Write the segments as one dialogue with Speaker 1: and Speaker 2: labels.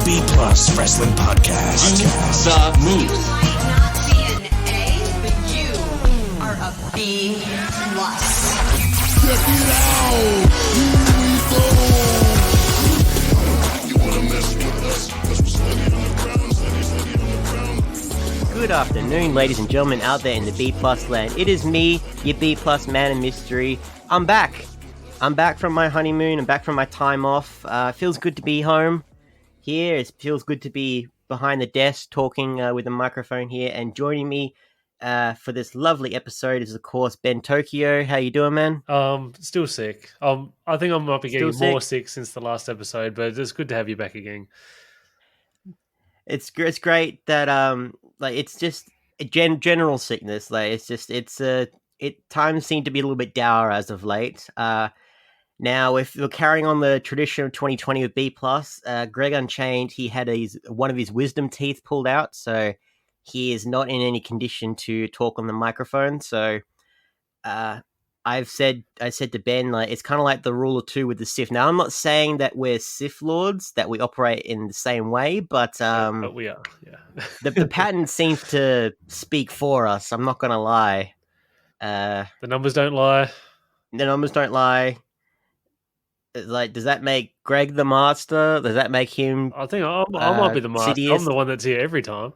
Speaker 1: B Plus Wrestling Podcast.
Speaker 2: The move.
Speaker 3: You might not be an A, but you are a B plus.
Speaker 4: Check it out! Here we go! You wanna mess with us? 'Cause we're steady on the ground, steady on the ground.
Speaker 5: Good afternoon, ladies and gentlemen out there in the B Plus land. It is me, your B Plus man of mystery. I'm back. I'm back from my honeymoon. I'm back from my time off. Feels good to be home here. It feels good to be behind the desk talking with a microphone here. And joining me for this lovely episode is, of course, Ben Tokyo. How you doing, man?
Speaker 6: Still sick. I think I might be getting
Speaker 5: Still
Speaker 6: more sick since the last episode, but it's good to have you back again.
Speaker 5: It's great that it's just a general sickness. Times seem to be a little bit dour as of late. Now, if we're carrying on the tradition of 2020 with B+, Greg Unchained, he had one of his wisdom teeth pulled out, so he is not in any condition to talk on the microphone. So I said to Ben, it's kind of like the rule of two with the Sith. Now, I'm not saying that we're Sith Lords, that we operate in the same way, but
Speaker 6: we are, yeah.
Speaker 5: the pattern seems to speak for us. I'm not going to lie.
Speaker 6: The numbers don't lie.
Speaker 5: The numbers don't lie. Does that make Greg the master? Does that make him?
Speaker 6: I think I might be the master.
Speaker 5: Sidious?
Speaker 6: I'm the one that's here every time.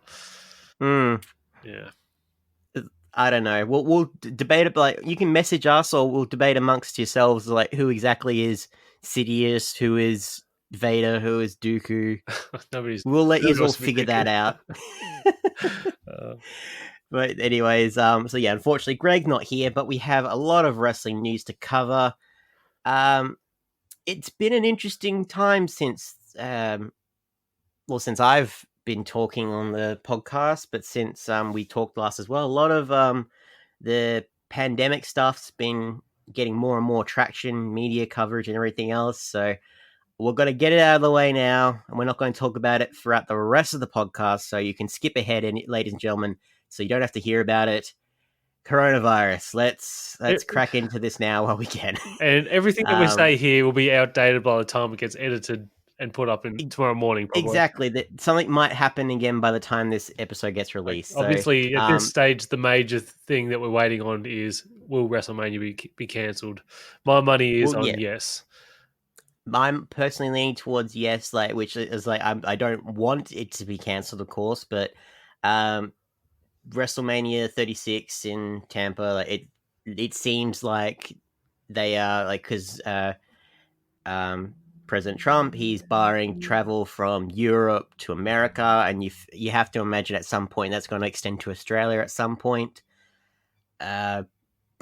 Speaker 6: Yeah.
Speaker 5: I don't know. We'll debate it. You can message us, or we'll debate amongst yourselves, who exactly is Sidious, who is Vader, who is Dooku. We'll let you all figure that out. But anyways, so yeah, unfortunately, Greg's not here, but we have a lot of wrestling news to cover. It's been an interesting time since I've been talking on the podcast, but since we talked last as well, a lot of the pandemic stuff's been getting more and more traction, media coverage and everything else. So we're going to get it out of the way now, and we're not going to talk about it throughout the rest of the podcast, so you can skip ahead, ladies and gentlemen, so you don't have to hear about it. Coronavirus. Let's crack into this now while we can.
Speaker 6: And everything that we say here will be outdated by the time it gets edited and put up in tomorrow morning. Probably.
Speaker 5: Exactly. Something might happen again by the time this episode gets released.
Speaker 6: Obviously, at this stage, the major thing that we're waiting on is, will WrestleMania be cancelled? My money is on yes.
Speaker 5: I'm personally leaning towards yes, which is I don't want it to be cancelled, of course, but WrestleMania 36 in Tampa, it seems like they are because President Trump, he's barring travel from Europe to America, and you have to imagine at some point that's going to extend to Australia at some point. But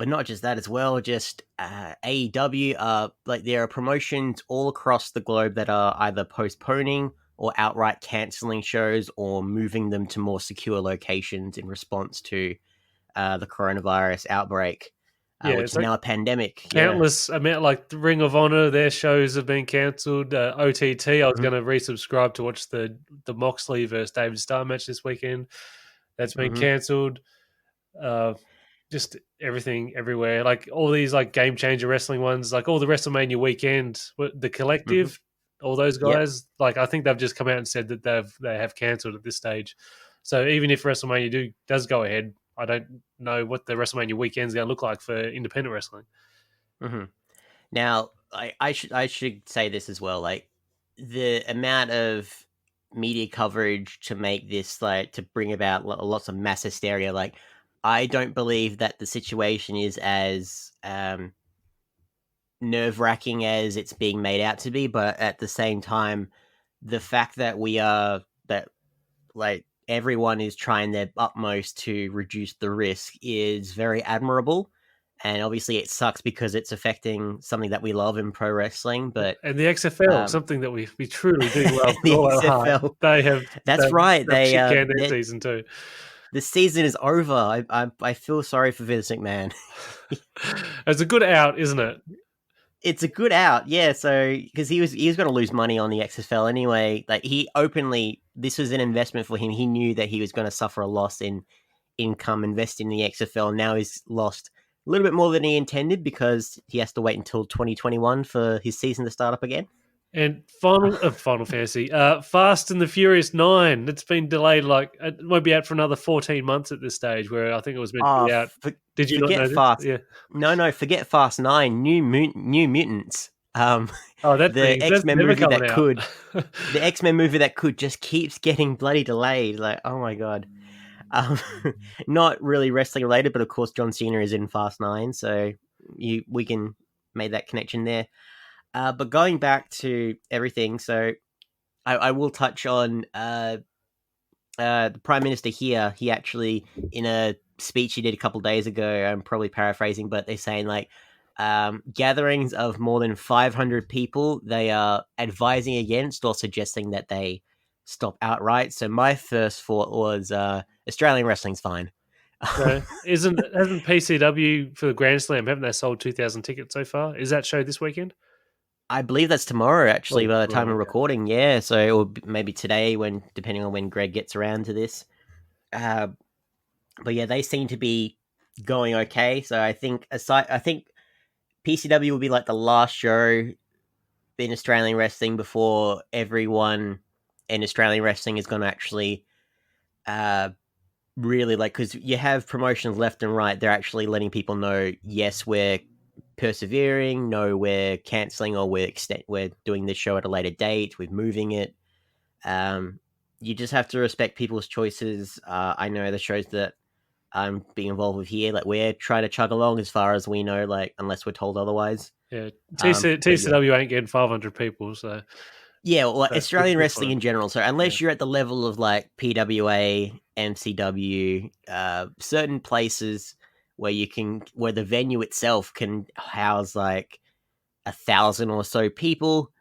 Speaker 5: not just that as well, just AEW, there are promotions all across the globe that are either postponing or outright cancelling shows or moving them to more secure locations in response to the coronavirus outbreak, which is now a pandemic.
Speaker 6: Countless amount, like the Ring of Honor, their shows have been cancelled. OTT, I was going to resubscribe to watch the Moxley versus David Starr match this weekend. That's been cancelled. Just everything everywhere. All these game changer wrestling ones, all the WrestleMania weekend, the Collective, all those guys, I think they've just come out and said that they have cancelled at this stage. So even if WrestleMania does go ahead, I don't know what the WrestleMania weekend's going to look like for independent wrestling.
Speaker 5: Mm-hmm. Now, I should say this as well. The amount of media coverage to make this to bring about lots of mass hysteria. I don't believe that the situation is as nerve-wracking as it's being made out to be, but at the same time, the fact that everyone is trying their utmost to reduce the risk is very admirable. And obviously it sucks because it's affecting something that we love in pro wrestling. And
Speaker 6: the XFL, something that we truly do love.
Speaker 5: The XFL.
Speaker 6: They have.
Speaker 5: That's right. They
Speaker 6: their season too.
Speaker 5: The season is over. I feel sorry for Vince McMahon.
Speaker 6: It's a good out, isn't it?
Speaker 5: It's a good out, yeah. So because he was going to lose money on the XFL anyway. He openly, this was an investment for him. He knew that he was going to suffer a loss in income investing in the XFL. Now he's lost a little bit more than he intended because he has to wait until 2021 for his season to start up again.
Speaker 6: And Final Fantasy, Fast and the Furious 9. It's been delayed. Like it won't be out for another 14 months at this stage. Where I think it was meant to
Speaker 5: Oh,
Speaker 6: be out. Did you not
Speaker 5: forget
Speaker 6: know this?
Speaker 5: Fast.
Speaker 6: Yeah.
Speaker 5: No, forget Fast 9. New Mutants.
Speaker 6: Oh, that's
Speaker 5: The X Men
Speaker 6: never
Speaker 5: movie
Speaker 6: coming
Speaker 5: that
Speaker 6: out.
Speaker 5: could, the X Men movie that could just keeps getting bloody delayed. Like, oh my god. Um, not really wrestling related, but of course John Cena is in Fast 9, so we can make that connection there. But going back to everything, so I will touch on the Prime Minister here. He actually, in a speech he did a couple days ago, I'm probably paraphrasing, but they're saying like gatherings of more than 500 people, they are advising against or suggesting that they stop outright. So my first thought was Australian wrestling's fine.
Speaker 6: So hasn't PCW for the Grand Slam? Haven't they sold 2,000 tickets so far? Is that show this weekend?
Speaker 5: I believe that's tomorrow, actually,
Speaker 6: Oh,
Speaker 5: by the time
Speaker 6: tomorrow,
Speaker 5: of
Speaker 6: okay.
Speaker 5: recording. Yeah, so it will be maybe today, when depending on when Greg gets around to this. But yeah, they seem to be going okay. So I think PCW will be like the last show in Australian wrestling before everyone in Australian wrestling is going to actually uh, really like, because you have promotions left and right. They're actually letting people know, yes, we're persevering, no, we're canceling, or we're doing this show at a later date, we're moving it. Um, you just have to respect people's choices. I know the shows that I'm being involved with here, like we're trying to chug along as far as we know, like unless we're told otherwise.
Speaker 6: Yeah,
Speaker 5: But yeah,
Speaker 6: TCW ain't getting 500 people, so
Speaker 5: yeah, well, Australian
Speaker 6: good for
Speaker 5: wrestling in
Speaker 6: them.
Speaker 5: general. So
Speaker 6: Yeah.
Speaker 5: unless you're at the level of like PWA, MCW, certain places where where the venue itself can house like 1,000 or so people,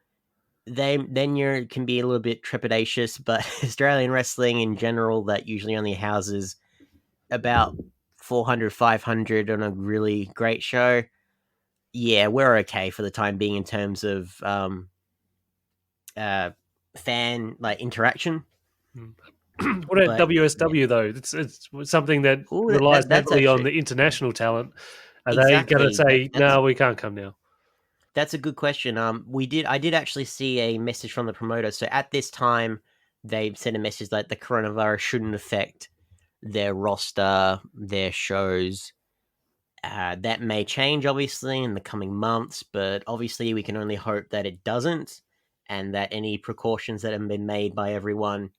Speaker 5: then you can be a little bit trepidatious. But Australian wrestling in general, that usually only houses about 400, 500 on a really great show. Yeah, we're okay for the time being in terms of uh, fan like interaction.
Speaker 6: What about
Speaker 5: But yeah,
Speaker 6: WSW though? It's something that
Speaker 5: oh,
Speaker 6: relies
Speaker 5: that's
Speaker 6: heavily on
Speaker 5: actually
Speaker 6: the international talent. Are they going to
Speaker 5: exactly
Speaker 6: say no? We can't come now.
Speaker 5: that's a good question. I did actually see a message from the promoter. So at this time, they sent a message that the coronavirus shouldn't affect their roster, their shows. That may change, obviously, in the coming months, but obviously, we can only hope that it doesn't, and that any precautions that have been made by everyone,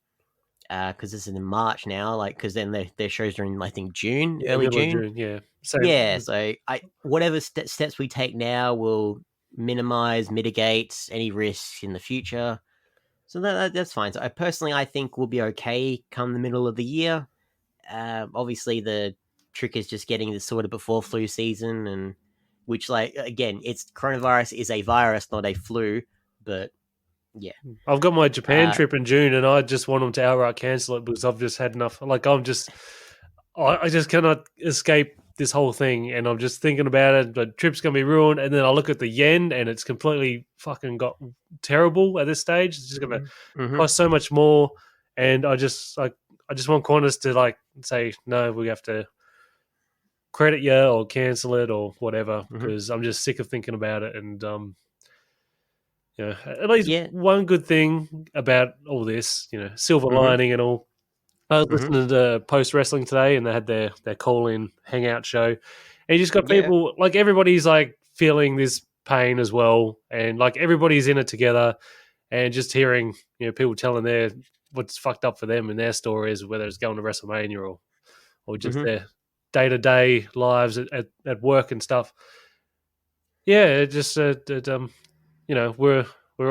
Speaker 5: because this is in March now, like, because then their shows are in, I think, June,
Speaker 6: Yeah,
Speaker 5: early
Speaker 6: middle of
Speaker 5: June.
Speaker 6: June. Yeah,
Speaker 5: Yeah,
Speaker 6: same.
Speaker 5: so whatever steps we take now will mitigate any risks in the future. So that's fine. So I think we'll be okay come the middle of the year. Obviously, the trick is just getting this sorted before flu season, and which, like, again, it's coronavirus is a virus, not a flu. But yeah,
Speaker 6: I've got my Japan
Speaker 5: uh,
Speaker 6: trip in June, and I just want them to outright cancel it because I've just had enough. Like I just cannot escape this whole thing, and I'm just thinking about it. The trip's gonna be ruined, and then I look at the yen, and it's completely fucking got terrible at this stage. It's just gonna
Speaker 5: mm-hmm,
Speaker 6: cost so much more, and I just want Qantas to like say no, we have to credit you or cancel it or whatever
Speaker 5: mm-hmm.
Speaker 6: because I'm just sick of thinking about it. And at least
Speaker 5: Yeah,
Speaker 6: one good thing about all this, silver
Speaker 5: mm-hmm,
Speaker 6: lining and all. I was
Speaker 5: mm-hmm,
Speaker 6: listening to Post Wrestling today, and they had their call in hangout show, and you just got
Speaker 5: yeah,
Speaker 6: people like everybody's like feeling this pain as well, and like everybody's in it together, and just hearing people telling their what's fucked up for them and their stories, whether it's going to WrestleMania or just
Speaker 5: mm-hmm.
Speaker 6: their day to day lives at work and stuff. Yeah, it just we're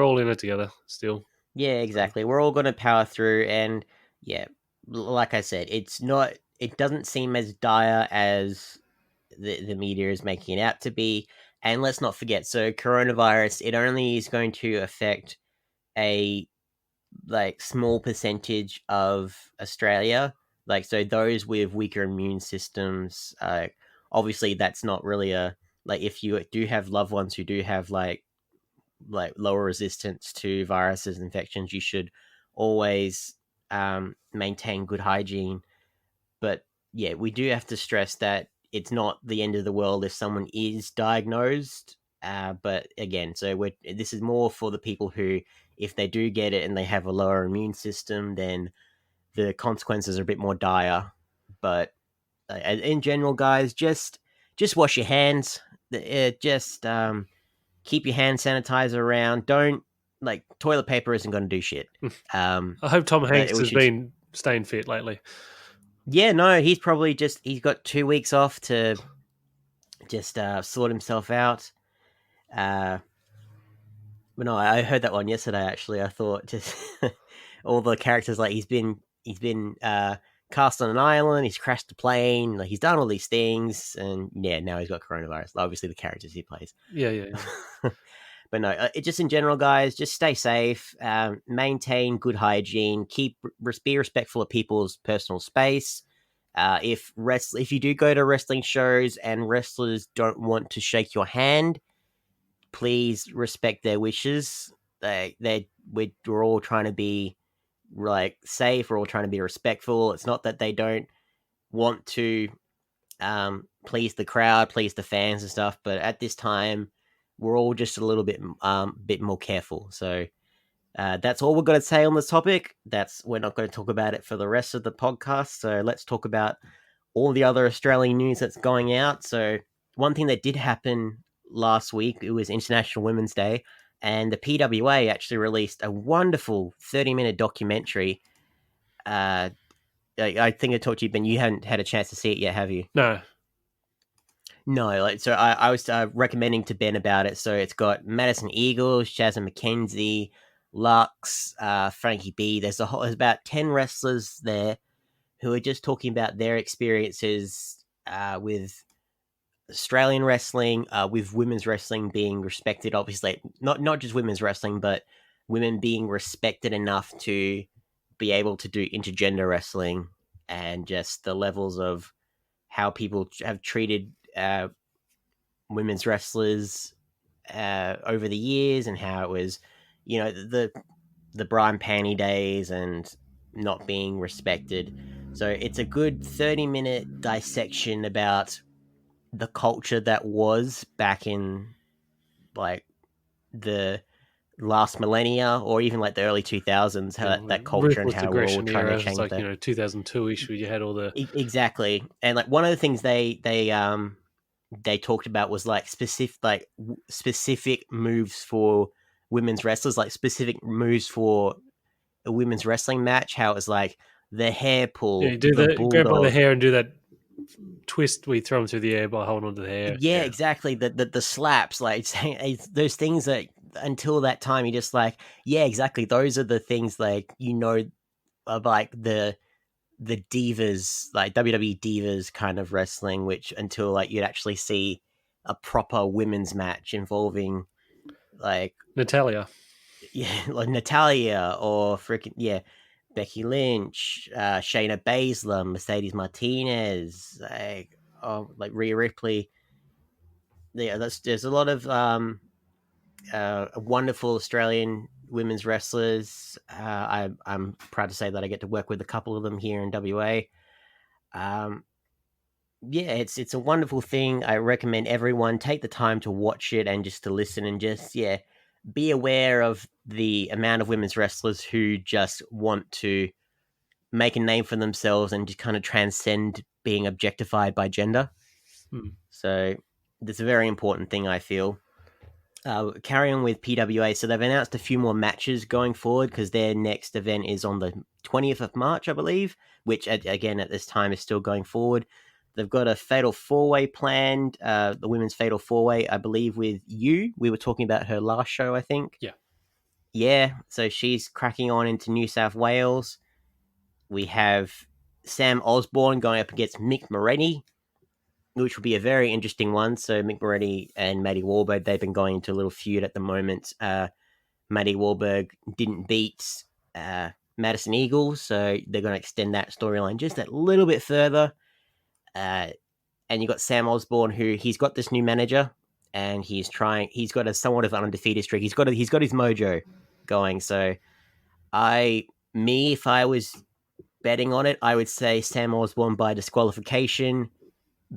Speaker 6: all in it together still.
Speaker 5: Yeah, exactly. We're all going to power through, and yeah, like I said, it's not. It doesn't seem as dire as the media is making it out to be. And let's not forget, so coronavirus, it only is going to affect a like small percentage of Australia. Like, so those with weaker immune systems, obviously that's not really a like, if you do have loved ones who do have like lower resistance to viruses, infections, you should always maintain good hygiene. But yeah, we do have to stress that it's not the end of the world if someone is diagnosed. But again, so this is more for the people who, if they do get it and they have a lower immune system, then the consequences are a bit more dire. But in general, guys, just wash your hands. Just keep your hand sanitizer around. Don't toilet paper isn't going to do shit.
Speaker 6: I hope Tom
Speaker 5: But
Speaker 6: Hanks
Speaker 5: we
Speaker 6: has
Speaker 5: should.
Speaker 6: been staying fit lately.
Speaker 5: Yeah, no, he's probably he's got 2 weeks off to just sort himself out. But no, I heard that one yesterday. Actually, I thought just all the characters he's been cast on an island. He's crashed a plane. He's done all these things, and yeah, now he's got coronavirus. Obviously, the characters he plays.
Speaker 6: Yeah.
Speaker 5: But no, it just in general, guys, just stay safe, maintain good hygiene, be respectful of people's personal space. If you do go to wrestling shows and wrestlers don't want to shake your hand, please respect their wishes. We're all trying to be safe. We're all trying to be respectful. It's not that they don't want to please the crowd, please the fans and stuff, but at this time, we're all just a little bit more careful. So that's all we're going to say on this topic. We're not going to talk about it for the rest of the podcast. So let's talk about all the other Australian news that's going out. So one thing that did happen last week, it was International Women's Day, and the PWA actually released a wonderful 30-minute documentary. I think I talked to you, Ben. You haven't had a chance to see it yet, have you?
Speaker 6: No.
Speaker 5: No, so I was recommending to Ben about it. So it's got Madison Eagles, Shazza McKenzie, Lux, Frankie B. There's about 10 wrestlers there who are just talking about their experiences with Australian wrestling, with women's wrestling being respected. Obviously, not just women's wrestling, but women being respected enough to be able to do intergender wrestling, and just the levels of how people have treated women's wrestlers over the years, and how it was, the bra and panty days and not being respected. So it's a good 30-minute dissection about the culture that was back in the last millennia, or even the early 2000s, how that culture and
Speaker 6: Ruthless
Speaker 5: how we're all
Speaker 6: aggression
Speaker 5: trying to
Speaker 6: era.
Speaker 5: change
Speaker 6: It's
Speaker 5: that.
Speaker 6: 2002-ish, where you had all the
Speaker 5: Exactly. And one of the things they talked about was specific moves for women's wrestlers, specific moves for a women's wrestling match. How it was the hair pull,
Speaker 6: you do
Speaker 5: the
Speaker 6: grab by the
Speaker 5: bulldog.
Speaker 6: hair and do that twist. We throw them through the air by holding onto the hair.
Speaker 5: Yeah, exactly. The slaps, those things that until that time you're just yeah, exactly. Those are the things of the divas, WWE divas kind of wrestling, which until you'd actually see a proper women's match involving
Speaker 6: Natalia.
Speaker 5: yeah, Natalia, or freaking Becky Lynch, Shayna Baszler, Mercedes Martinez, Rhea Ripley. Yeah, there's a lot of wonderful Australian women's wrestlers. I'm proud to say that I get to work with a couple of them here in WA. Yeah, it's a wonderful thing. I recommend everyone take the time to watch it and just to listen, and just be aware of the amount of women's wrestlers who just want to make a name for themselves and just kind of transcend being objectified by gender. So that's a very important thing, I feel. Carry on with PWA. So they've announced a few more matches going forward, because their next event is on the 20th of March, I believe, which again at this time is still going forward. They've got a fatal 4-way planned, the women's fatal 4-way, I believe, with you. We were talking about her last show, I think.
Speaker 6: Yeah.
Speaker 5: Yeah, so she's cracking on into New South Wales. We have Sam Osborne going up against Mick Moretti, which will be a very interesting one. So Mick Moretti and Maddie Wahlberg, they've been going into a little feud at the moment. Maddie Wahlberg didn't beat Madison Eagles, so they're going to extend that storyline just a little bit further. And you got Sam Osborne, who he's got this new manager, and he's got a somewhat of an undefeated streak. He's got his mojo going. So if I was betting on it, I would say Sam Osborne by disqualification.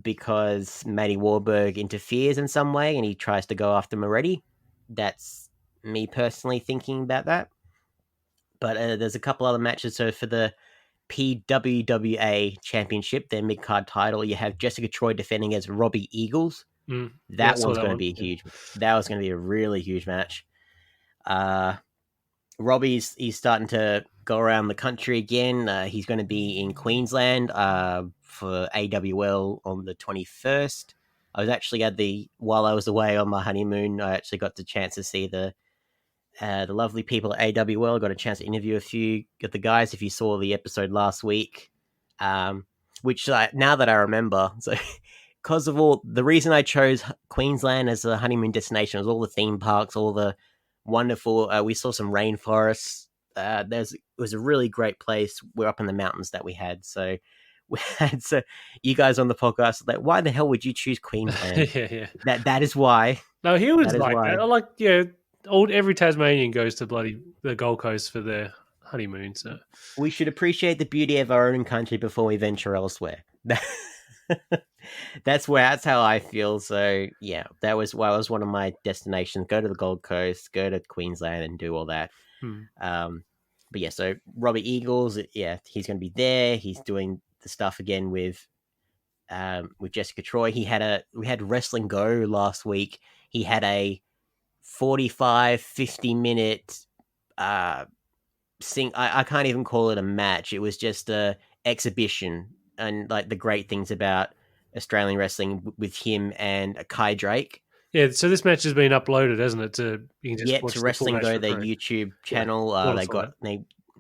Speaker 5: because Matty Warburg interferes in some way and he tries to go after Moretti. That's me personally thinking about that. But there's a couple other matches. So for the PWWA Championship, their mid card title, you have Jessica Troy defending as Robbie Eagles.
Speaker 6: Yeah, I
Speaker 5: That
Speaker 6: saw
Speaker 5: one's
Speaker 6: that
Speaker 5: going to
Speaker 6: one.
Speaker 5: be a huge. That was going to be a really huge match. Robbie's he's starting to go around the country again. He's going to be in Queensland for AWL on the 21st. I was actually while I was away on my honeymoon, I actually got the chance to see the lovely people at AWL. Got a chance to interview a few of the guys. If you saw the episode last week, which now that I remember, so because of all the reason I chose Queensland as a honeymoon destination was all the theme parks, all the wonderful. We saw some rainforests. It was a really great place. We're up in the mountains that we had. So we had you guys on the podcast like, why the hell would you choose Queensland?
Speaker 6: Yeah.
Speaker 5: That is why.
Speaker 6: No, he was
Speaker 5: That is
Speaker 6: like
Speaker 5: why.
Speaker 6: that. Like, every Tasmanian goes to the Gold Coast for their honeymoon. So
Speaker 5: We should appreciate the beauty of our own country before we venture elsewhere. That's how I feel. So yeah, that was one of my destinations. Go to the Gold Coast, go to Queensland, and do all that. But yeah, so Robbie Eagles, yeah, he's going to be there. He's doing the stuff again with Jessica Troy. We had Wrestling Go last week. He had a 50 minute I can't even call it a match. It was just a exhibition, and like the great things about Australian wrestling with him and Kai Drake.
Speaker 6: yeah, so this match has been uploaded, hasn't it? You can just watch
Speaker 5: To
Speaker 6: the full
Speaker 5: Wrestling
Speaker 6: match
Speaker 5: Go,
Speaker 6: for
Speaker 5: their
Speaker 6: free.
Speaker 5: YouTube channel.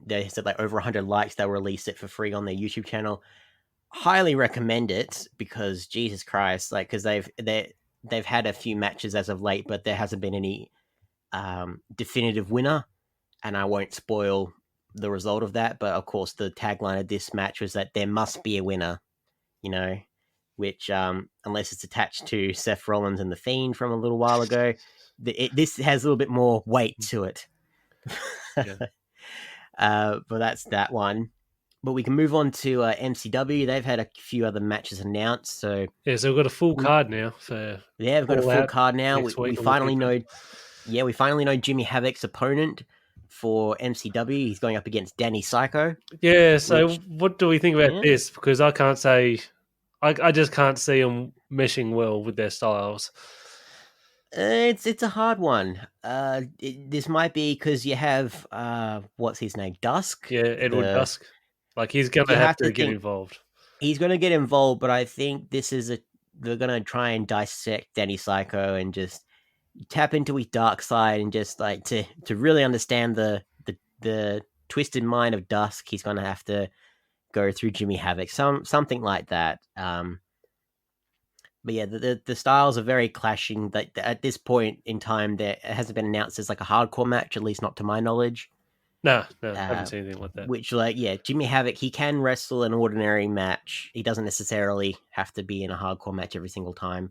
Speaker 5: They said like over 100 likes. They'll release it for free on their YouTube channel. Highly recommend it because Jesus Christ, like because they've had a few matches as of late, but there hasn't been any definitive winner. And I won't spoil the result of that, but of course the tagline of this match was that there must be a winner, which unless it's attached to Seth Rollins and The Fiend from a little while ago, this has a little bit more weight to it.
Speaker 6: Yeah.
Speaker 5: But that's that one. But we can move on to MCW. They've had a few other matches announced, so
Speaker 6: So we've got a full card now for
Speaker 5: we've got a full card now. We finally know. Yeah, we finally know Jimmy Havoc's opponent for MCW. He's going up against Danny Psycho.
Speaker 6: Yeah, so what do we think about this? Because I can't say, I just can't see them meshing well with their styles.
Speaker 5: It's a hard one. This might be because you have what's his name, Dusk.
Speaker 6: Yeah, Edward Dusk. Like he's gonna have to get involved.
Speaker 5: He's gonna get involved, but I think this is they're gonna try and dissect Danny Psycho and just tap into his dark side and just like to really understand the twisted mind of Dusk. He's gonna have to go through Jimmy Havoc, something like that. But yeah, the styles are very clashing. That at this point in time, it hasn't been announced as like a hardcore match, at least not to my knowledge.
Speaker 6: No, I haven't seen anything like that.
Speaker 5: Which, like, yeah, Jimmy Havoc, he can wrestle an ordinary match. He doesn't necessarily have to be in a hardcore match every single time.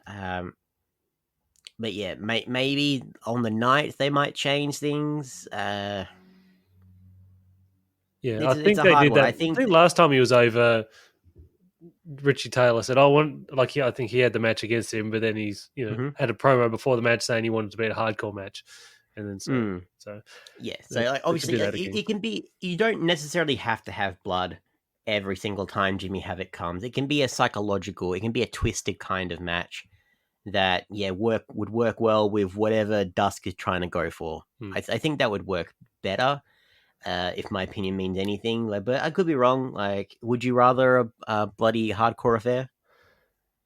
Speaker 5: But yeah, maybe on the night they might change things.
Speaker 6: I think
Speaker 5: it's a
Speaker 6: they
Speaker 5: hard
Speaker 6: did
Speaker 5: one.
Speaker 6: that. I think last time he was over, Richie Taylor said, I think he had the match against him, but then he's had a promo before the match saying he wanted to be a hardcore match. And then so
Speaker 5: like obviously it can be. You don't necessarily have to have blood every single time Jimmy Havoc comes. It can be a psychological. It can be a twisted kind of match that would work well with whatever Dusk is trying to go for. I think that would work better. If my opinion means anything, but I could be wrong. Like, would you rather a bloody hardcore affair?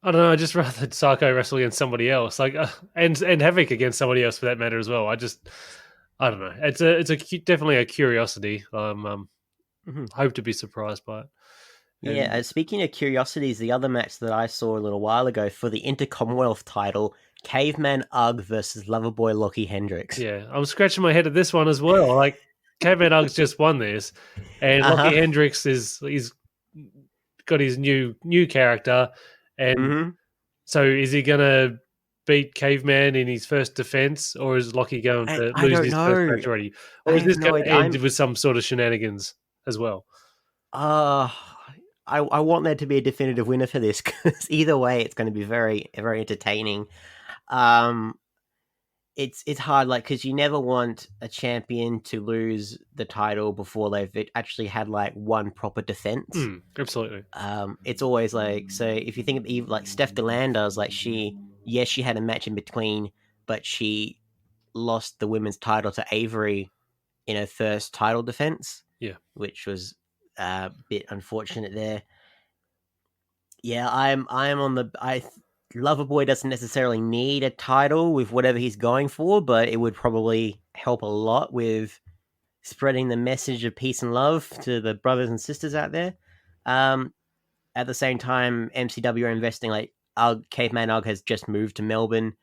Speaker 6: I don't know. I just rather Psycho wrestle against somebody else, like and Havoc against somebody else for that matter as well. I don't know. It's definitely a curiosity. Hope to be surprised by it.
Speaker 5: Speaking of curiosities, the other match that I saw a little while ago for the Intercommonwealth title, Caveman Ugg versus Loverboy Lockie Hendricks.
Speaker 6: Yeah, I'm scratching my head at this one as well. Like, Caveman Ugg's just won this, and Lockie Hendricks he's got his new character. And so is he going to beat Caveman in his first defense, or is Lockie going to lose his first match already? Or is this going to end with some sort of shenanigans as well?
Speaker 5: I want there to be a definitive winner for this, because either way, it's going to be very, very entertaining. Um, it's hard, like, because you never want a champion to lose the title before they've actually had like one proper defense.
Speaker 6: Absolutely.
Speaker 5: It's always like, so if you think of even like Steph DeLander's, like she had a match in between, but she lost the women's title to Avery in her first title defense.
Speaker 6: Yeah.
Speaker 5: Which was a bit unfortunate there. Yeah, I'm on the Loverboy doesn't necessarily need a title with whatever he's going for, but it would probably help a lot with spreading the message of peace and love to the brothers and sisters out there. At the same time, MCW are investing, like Caveman Ugg has just moved to Melbourne.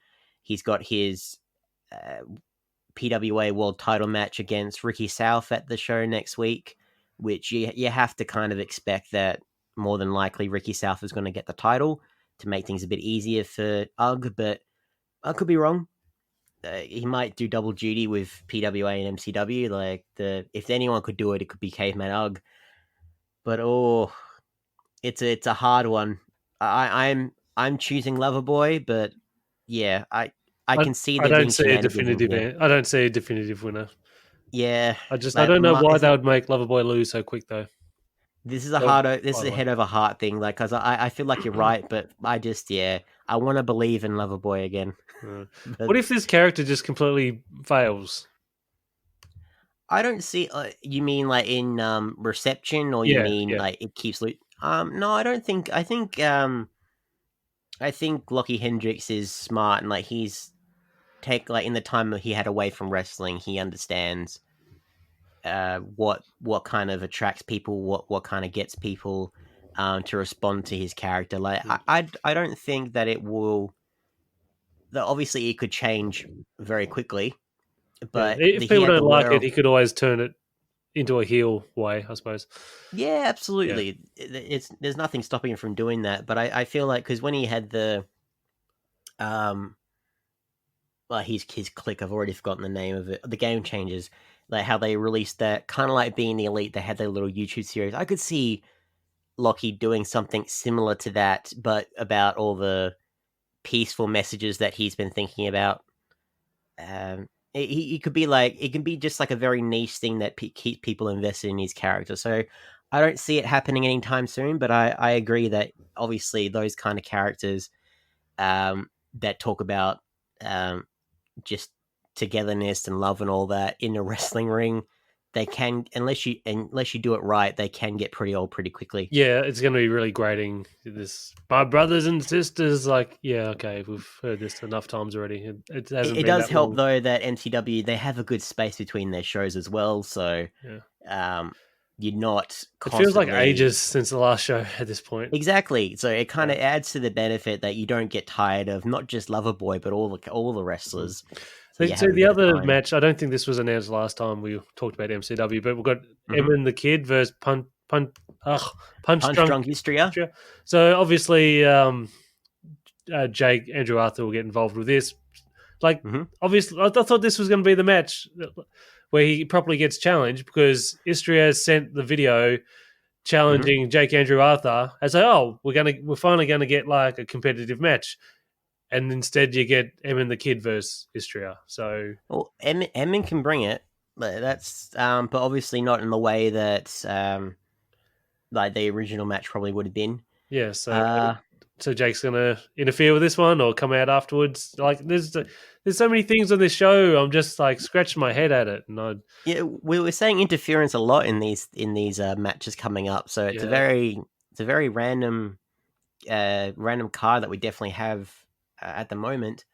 Speaker 5: He's got his PWA World Title match against Ricky South at the show next week, which you have to kind of expect that more than likely Ricky South is going to get the title to make things a bit easier for Ugg, but I could be wrong. He might do double duty with PWA and MCW. Like, if anyone could do it, it could be Caveman Ugg. But it's a hard one. I'm choosing Loverboy, but yeah, I can see
Speaker 6: I
Speaker 5: there
Speaker 6: don't
Speaker 5: being
Speaker 6: see a
Speaker 5: shenanigans in here.
Speaker 6: I don't see a definitive winner.
Speaker 5: Yeah,
Speaker 6: I
Speaker 5: like,
Speaker 6: don't know why they would make Loverboy lose so quick though.
Speaker 5: This is
Speaker 6: By
Speaker 5: a
Speaker 6: the way.
Speaker 5: head over heart thing, like, because I feel like you're right, but I just, I want to believe in Loverboy again. But
Speaker 6: What if this character just completely fails?
Speaker 5: I don't see. You mean like in reception, or you
Speaker 6: Yeah,
Speaker 5: mean
Speaker 6: yeah.
Speaker 5: like it keeps? No, I don't think. I think Lockie Hendricks is smart, and like he's like in the time that he had away from wrestling, he understands what kind of attracts people, what kind of gets people to respond to his character. Like I don't think that it will. That obviously it could change very quickly,
Speaker 6: Yeah.
Speaker 5: but
Speaker 6: If
Speaker 5: he
Speaker 6: people
Speaker 5: had the
Speaker 6: don't like it,
Speaker 5: world.
Speaker 6: he could always turn it into a heel way, I suppose.
Speaker 5: Yeah,
Speaker 6: Yeah.
Speaker 5: absolutely. There's nothing stopping him from doing that. But I feel like, because when he had the um well, his click, I've already forgotten the name of it. The Game Changers, like how they released that, kind of like Being the Elite. They had their little YouTube series. I could see Lockie doing something similar to that, but about all the peaceful messages that he's been thinking about. He could be like, it can be just like a very niche thing that keeps people invested in his character. So I don't see it happening anytime soon, but I agree that obviously those kind of characters that talk about just togetherness and love and all that in a wrestling ring, they can, unless you do it right, they can get pretty old pretty quickly.
Speaker 6: Yeah, it's going to be really grating. This, my brothers and sisters, like, yeah, okay, we've heard this enough times already. It hasn't
Speaker 5: It
Speaker 6: been
Speaker 5: does
Speaker 6: that
Speaker 5: help
Speaker 6: long.
Speaker 5: though that MCW, they have a good space between their shows as well, so
Speaker 6: Yeah.
Speaker 5: you're not
Speaker 6: It feels like
Speaker 5: constantly.
Speaker 6: ages since the last show at this point.
Speaker 5: Exactly. So it kind of adds to the benefit that you don't get tired of not just Loverboy, but all the wrestlers. So you
Speaker 6: So
Speaker 5: have a
Speaker 6: the
Speaker 5: bit of
Speaker 6: other
Speaker 5: time.
Speaker 6: match, I don't think this was announced last time we talked about MCW, but we've got
Speaker 5: Mhm.
Speaker 6: Emin the Kid versus Punch
Speaker 5: Punch
Speaker 6: Drunk
Speaker 5: Drunk Istria.
Speaker 6: So obviously, Jake Andrew Arthur will get involved with this. Like,
Speaker 5: Mhm.
Speaker 6: obviously, I thought this was going to be the match where he properly gets challenged, because Istria sent the video challenging Jake Andrew Arthur and say, "Oh, we're finally gonna get like a competitive match," and instead you get Emin the Kid versus Istria. So
Speaker 5: Well, Emin can bring it, but that's but obviously not in the way that like the original match probably would have been.
Speaker 6: yeah,
Speaker 5: Uh,
Speaker 6: so Jake's gonna interfere with this one or come out afterwards. Like, there's so many things on this show. I'm just like scratching my head at it, and
Speaker 5: yeah, we were saying interference a lot in these matches coming up, so it's a very random random card that we definitely have at the moment.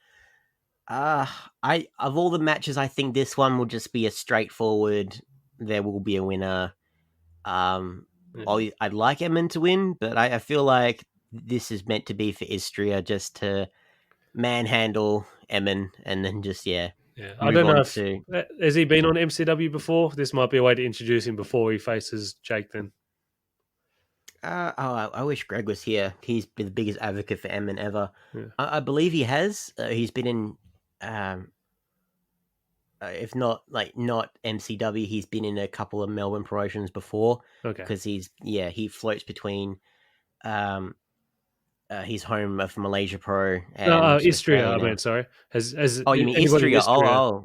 Speaker 5: I of all the matches, I think this one will just be a straightforward. There will be a winner. I'd like Emin to win, but I feel like this is meant to be for Istria just to manhandle Emin and then just
Speaker 6: I
Speaker 5: move
Speaker 6: don't know
Speaker 5: on
Speaker 6: if
Speaker 5: to.
Speaker 6: has he been on MCW before. This might be a way to introduce him before he faces Jake. Then
Speaker 5: I wish Greg was here. He's been the biggest advocate for Emin ever.
Speaker 6: Yeah.
Speaker 5: I believe he has. He's been in. if not not MCW, he's been in a couple of Melbourne promotions before
Speaker 6: Okay.
Speaker 5: because he floats between his home of Malaysia Pro
Speaker 6: No,
Speaker 5: and
Speaker 6: Istria.
Speaker 5: Australia
Speaker 6: I
Speaker 5: now.
Speaker 6: mean, sorry. Has
Speaker 5: Oh, you mean
Speaker 6: anybody in
Speaker 5: Istria?
Speaker 6: Istria?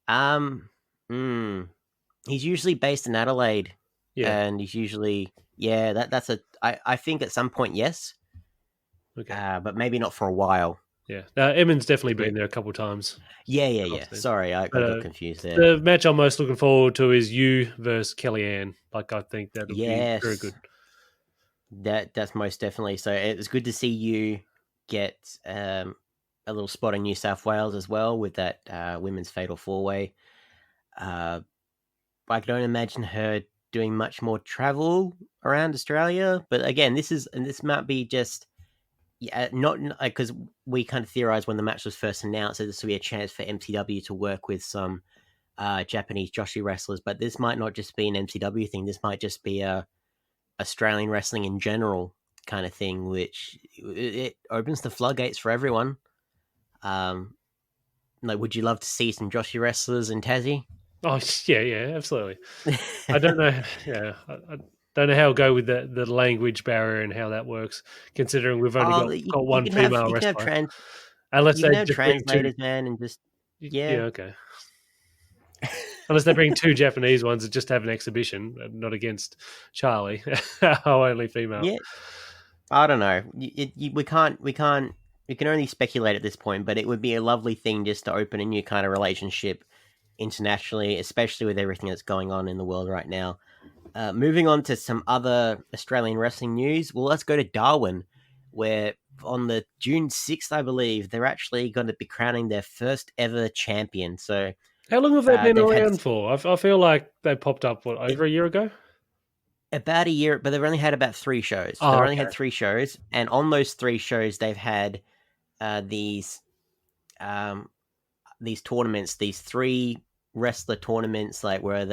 Speaker 5: Um, hmm. He's usually based in Adelaide,
Speaker 6: Yeah.
Speaker 5: and he's usually that's a I think at some point yes,
Speaker 6: Okay.
Speaker 5: but maybe not for a while.
Speaker 6: Yeah. Emin's definitely
Speaker 5: But
Speaker 6: been there a couple times.
Speaker 5: yeah. Sorry, I
Speaker 6: But
Speaker 5: got confused there.
Speaker 6: the match I'm most looking forward to is you versus Kellyanne. Like, I think that'll be very good.
Speaker 5: Yes, that's most definitely. So it was good to see you get a little spot in New South Wales as well with that women's fatal four way. I don't imagine her doing much more travel around Australia. But again, this might be just not because we kind of theorized when the match was first announced that this would be a chance for MCW to work with some Japanese joshi wrestlers. But this might not just be an MCW thing. This might just be a Australian wrestling in general kind of thing, which it opens the floodgates for everyone. Would you love to see some joshi wrestlers in Tassie?
Speaker 6: Oh, yeah, absolutely. I don't know. Yeah, I don't know how to go with the language barrier and how that works, considering we've only
Speaker 5: Oh,
Speaker 6: got one
Speaker 5: you can have
Speaker 6: female wrestler. Unless
Speaker 5: you
Speaker 6: they
Speaker 5: can have
Speaker 6: just bring two.
Speaker 5: translators, man, and just
Speaker 6: Yeah,
Speaker 5: yeah.
Speaker 6: okay. Unless they bring two Japanese ones and just have an exhibition, not against Charlie, our only female.
Speaker 5: Yeah, I don't know. We can only speculate at this point, but it would be a lovely thing just to open a new kind of relationship internationally, especially with everything that's going on in the world right now. Moving on to some other Australian wrestling news. Well, let's go to Darwin, where on the June 6th, I believe, they're actually going to be crowning their first ever champion. So
Speaker 6: How long have they been
Speaker 5: they've had
Speaker 6: around for? I feel like they popped up over a year ago.
Speaker 5: about a year, but they've only had about 3 shows. They've
Speaker 6: Oh,
Speaker 5: only
Speaker 6: okay.
Speaker 5: had 3 shows, and on those 3 shows, they've had um, these tournaments, these 3 wrestler tournaments, like where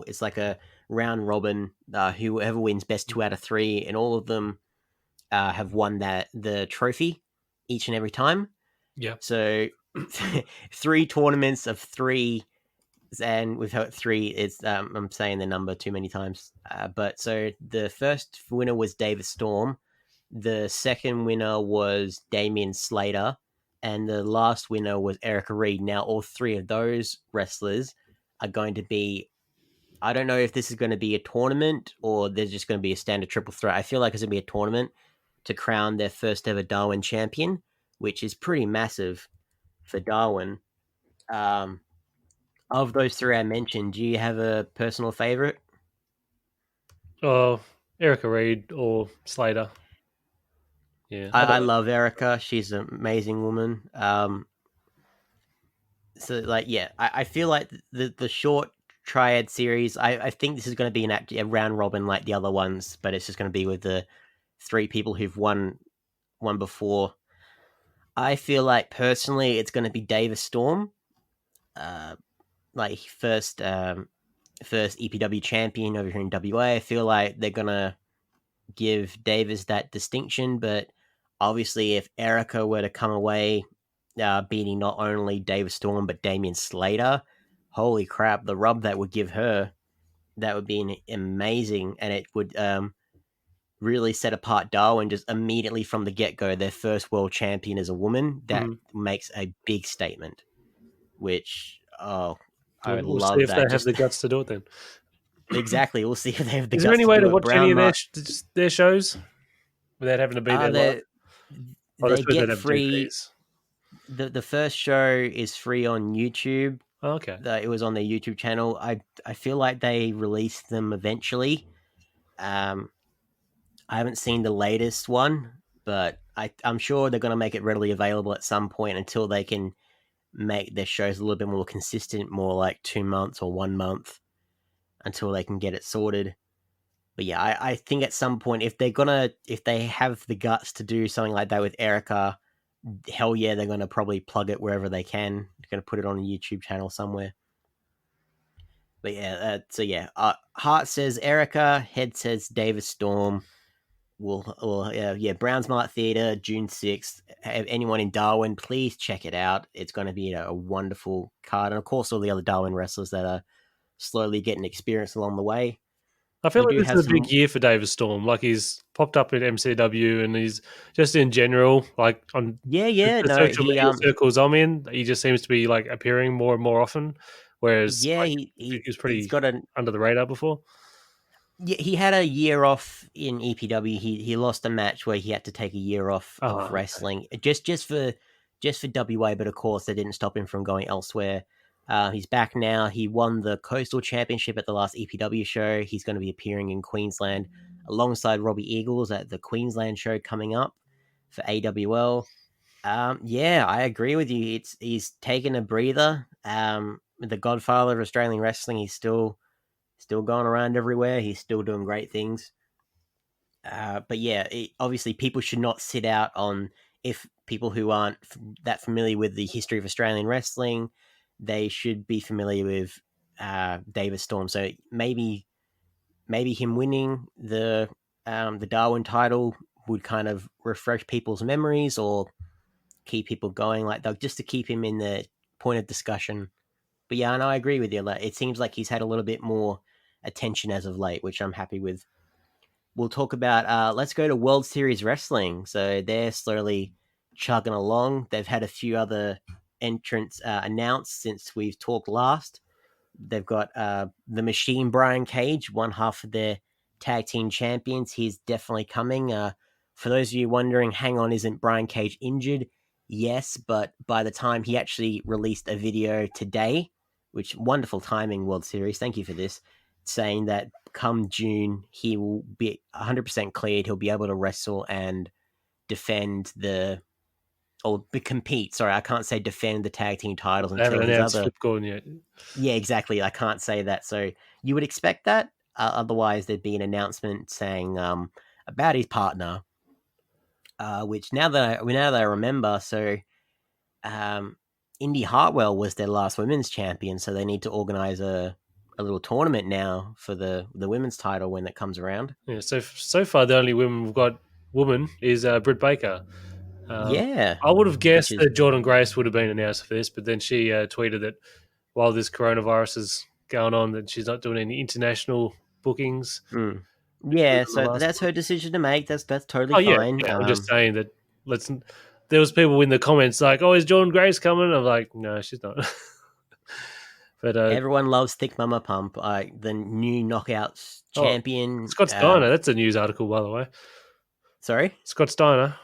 Speaker 5: it's like a round robin. Whoever wins best 2 out of 3, and all of them have won the trophy each and every time.
Speaker 6: Yeah.
Speaker 5: So 3 tournaments of 3, and we've had 3. It's I'm saying the number too many times, but so the first winner was David Storm, the second winner was Damian Slater, and the last winner was Erica Reed. Now all 3 of those wrestlers are going to be. I don't know if this is going to be a tournament or there's just going to be a standard triple threat. I feel like it's going to be a tournament to crown their first ever Darwin champion, which is pretty massive for Darwin. Um, of those 3 I mentioned, do you have a personal favorite?
Speaker 6: Oh, Erica Reed or Slater. Yeah, I
Speaker 5: I
Speaker 6: don't.
Speaker 5: love Erica. She's an amazing woman. So I feel like the short triad series. I think this is going to be a round robin like the other ones, but it's just going to be with the 3 people who've won before. I feel like personally, it's going to be Davis Storm, like first EPW champion over here in WA. I feel like they're gonna give Davis that distinction, but obviously, if Erica were to come away beating not only Davis Storm but Damian Slater, holy crap, the rub that would give her, that would be amazing, and it would really set apart Darwin just immediately from the get go. Their first world champion is a woman. That makes a big statement, which, I would
Speaker 6: We'll see
Speaker 5: love
Speaker 6: if they
Speaker 5: that.
Speaker 6: have
Speaker 5: Just
Speaker 6: the guts to do it then.
Speaker 5: exactly. We'll see if they have the
Speaker 6: Is there
Speaker 5: guts
Speaker 6: any
Speaker 5: to
Speaker 6: way to
Speaker 5: do it.
Speaker 6: watch any
Speaker 5: Brown
Speaker 6: of
Speaker 5: Mark,
Speaker 6: their shows without having to be there live? I
Speaker 5: they
Speaker 6: suppose they'd
Speaker 5: get
Speaker 6: have
Speaker 5: free.
Speaker 6: DVDs.
Speaker 5: The first show is free on YouTube.
Speaker 6: Oh, okay.
Speaker 5: It was on their YouTube channel. I feel like they released them eventually. Um, I haven't seen the latest one, but I'm sure they're going to make it readily available at some point until they can make their shows a little bit more consistent, more like 2 months or 1 month until they can get it sorted. But yeah, I think at some point, if they have the guts to do something like that with Erica, hell yeah, they're gonna probably plug it wherever they can. They're gonna put it on a YouTube channel somewhere. But yeah, Heart says Erica, Head says Davis Storm. Browns Mart Theatre, June 6th. Anyone in Darwin, please check it out. It's going to be a wonderful card. And of course, all the other Darwin wrestlers that are slowly getting experience along the way.
Speaker 6: I feel
Speaker 5: We
Speaker 6: like
Speaker 5: do
Speaker 6: this
Speaker 5: have
Speaker 6: is a big
Speaker 5: some.
Speaker 6: year for David Storm. Like he's popped up in MCW and he's just in general, like on
Speaker 5: Yeah,
Speaker 6: the
Speaker 5: no,
Speaker 6: social
Speaker 5: he
Speaker 6: media circles I'm in, he just seems to be like appearing more and more often. Whereas
Speaker 5: yeah,
Speaker 6: like
Speaker 5: he
Speaker 6: he was
Speaker 5: he's
Speaker 6: pretty
Speaker 5: got a
Speaker 6: under the radar before.
Speaker 5: yeah, he had a year off in EPW. He lost a match where he had to take a year off
Speaker 6: Oh,
Speaker 5: of
Speaker 6: okay.
Speaker 5: wrestling just for WA, but of course that didn't stop him from going elsewhere. He's back now. He won the Coastal Championship at the last EPW show. He's going to be appearing in Queensland alongside Robbie Eagles at the Queensland show coming up for AWL. Yeah, I agree with you. He's taken a breather. The Godfather of Australian wrestling. He's still going around everywhere. He's still doing great things. But yeah, obviously people should not sit out on if people who aren't that familiar with the history of Australian wrestling, they should be familiar with David Storm. So maybe him winning the Darwin title would kind of refresh people's memories or keep people going like that, just to keep him in the point of discussion. But yeah, and I agree with you. Like, it seems like he's had a little bit more attention as of late, which I'm happy with. We'll talk about let's go to World Series Wrestling. So they're slowly chugging along. They've had a few other entrants announced since we've talked last. They've got the Machine Brian Cage, one half of their tag team champions. He's definitely coming. For those of you wondering, hang on, isn't Brian Cage injured? Yes, but by the time he actually released a video today, which wonderful timing, World Series, thank you for this, saying that come June he will be 100% cleared. He'll be able to wrestle and defend compete. Sorry, I can't say defend the tag team titles
Speaker 6: They haven't
Speaker 5: until his
Speaker 6: announced
Speaker 5: other.
Speaker 6: Flip Gordon yet.
Speaker 5: Yeah, exactly. I can't say that. So you would expect that. Otherwise, there'd be an announcement saying about his partner, which now that I remember, so Indy Hartwell was their last women's champion, so they need to organize a little tournament now for the women's title when it comes around.
Speaker 6: Yeah, so far the only woman is Britt Baker.
Speaker 5: Yeah,
Speaker 6: I would have
Speaker 5: which
Speaker 6: guessed
Speaker 5: is
Speaker 6: that Jordan Grace would have been announced for this, but then she tweeted that while this coronavirus is going on, that she's not doing any international bookings.
Speaker 5: mm.
Speaker 6: On
Speaker 5: Yeah.
Speaker 6: the
Speaker 5: So
Speaker 6: last
Speaker 5: that's
Speaker 6: one.
Speaker 5: her decision to make. That's totally
Speaker 6: Oh yeah,
Speaker 5: fine.
Speaker 6: yeah. I'm just saying that. Let's. There was people in the comments like, "Oh, is Jordan Grace coming?" I'm like, "No, she's not." but
Speaker 5: Everyone loves Thick Mama Pump, the new Knockouts
Speaker 6: oh,
Speaker 5: champion.
Speaker 6: Scott Steiner. That's a news article, by the way.
Speaker 5: Sorry.
Speaker 6: Scott Steiner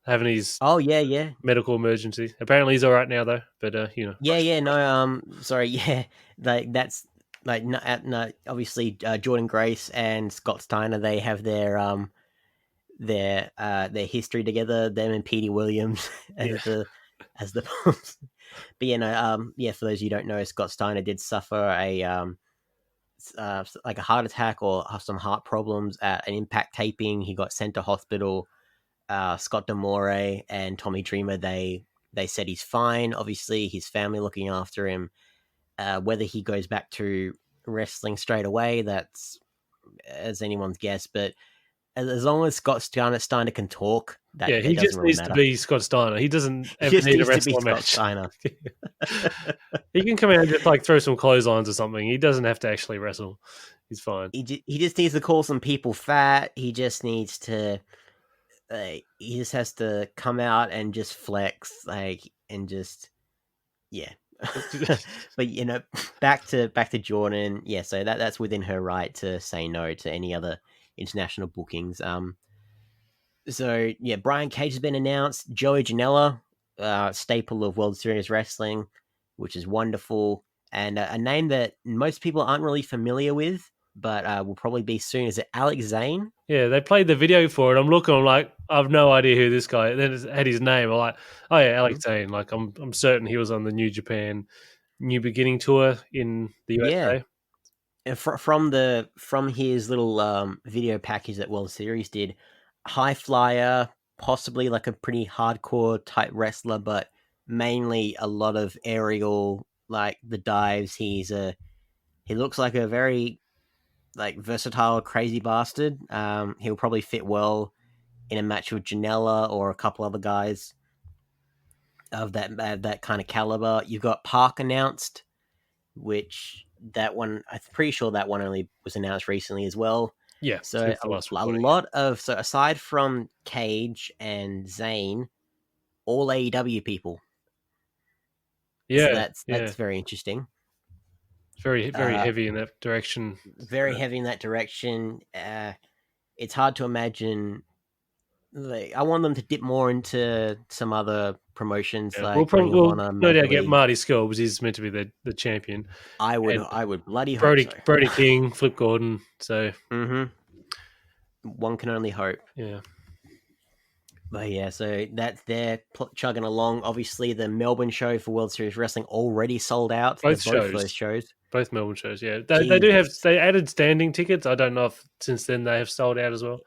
Speaker 6: having his
Speaker 5: Oh yeah.
Speaker 6: medical emergency. Apparently, he's all right now, though. But
Speaker 5: Yeah. No. Sorry. Yeah. Like that's like no, no obviously Jordan Grace and Scott Steiner. They have their history together. Them and Petey Williams
Speaker 6: yeah,
Speaker 5: as the Pumps. But yeah. No. Yeah. For those you don't know, Scott Steiner did suffer like a heart attack or some heart problems at an Impact taping. He got sent to hospital. Scott D'Amore and Tommy Dreamer, they said he's fine. Obviously, his family looking after him. Whether he goes back to wrestling straight away, that's as anyone's guess. But as long as Scott Steiner can talk, that
Speaker 6: yeah.
Speaker 5: it
Speaker 6: He
Speaker 5: doesn't
Speaker 6: just
Speaker 5: really
Speaker 6: needs to
Speaker 5: matter.
Speaker 6: be Scott Steiner. He doesn't
Speaker 5: He
Speaker 6: ever
Speaker 5: just
Speaker 6: need a
Speaker 5: needs to be
Speaker 6: wrestling
Speaker 5: Scott
Speaker 6: match.
Speaker 5: Steiner.
Speaker 6: He can come out and just like throw some clotheslines or something. He doesn't have to actually wrestle. He's fine.
Speaker 5: He just needs to call some people fat. He just needs to. He just has to come out and just flex, like, and just yeah. But back to Jordan. Yeah, so that's within her right to say no to any other international bookings. So yeah, Brian Cage has been announced. Joey Janela, staple of World Series Wrestling, which is wonderful, and a name that most people aren't really familiar with, but will probably be soon. Is it Alex Zane?
Speaker 6: Yeah, they played the video for it. I'm looking. I'm like, I've no idea who this guy. Then it had his name. I'm like, oh yeah, Alex Zane. Like, I'm certain he was on the New Japan New Beginning tour in the
Speaker 5: Yeah,
Speaker 6: USA.
Speaker 5: and from his little video package that World Series did, high flyer, possibly like a pretty hardcore type wrestler, but mainly a lot of aerial, like the dives. He looks like a very like versatile, crazy bastard. He'll probably fit well in a match with Janela or a couple other guys of that kind of caliber. You've got Park announced, which that one I'm pretty sure that one only was announced recently as well.
Speaker 6: Yeah,
Speaker 5: So
Speaker 6: since the last
Speaker 5: a
Speaker 6: recording.
Speaker 5: lot of aside from Cage and Zayn, all AEW people.
Speaker 6: Yeah,
Speaker 5: So that's
Speaker 6: yeah.
Speaker 5: very interesting.
Speaker 6: Very heavy in that direction.
Speaker 5: Very heavy in that direction. It's hard to imagine. Like, I want them to dip more into some other promotions
Speaker 6: Yeah,
Speaker 5: like Ring of Honor,
Speaker 6: no
Speaker 5: Major
Speaker 6: doubt get
Speaker 5: League.
Speaker 6: Marty Scurll because he's meant to be the champion.
Speaker 5: I
Speaker 6: And
Speaker 5: would bloody hope so.
Speaker 6: Brody King, Flip Gordon. So
Speaker 5: one can only hope.
Speaker 6: yeah,
Speaker 5: But yeah, so they're chugging along. Obviously, the Melbourne show for World Series Wrestling already sold out.
Speaker 6: both
Speaker 5: Those shows.
Speaker 6: both Melbourne shows. Yeah, they added standing tickets. I don't know if since then they have sold out as well.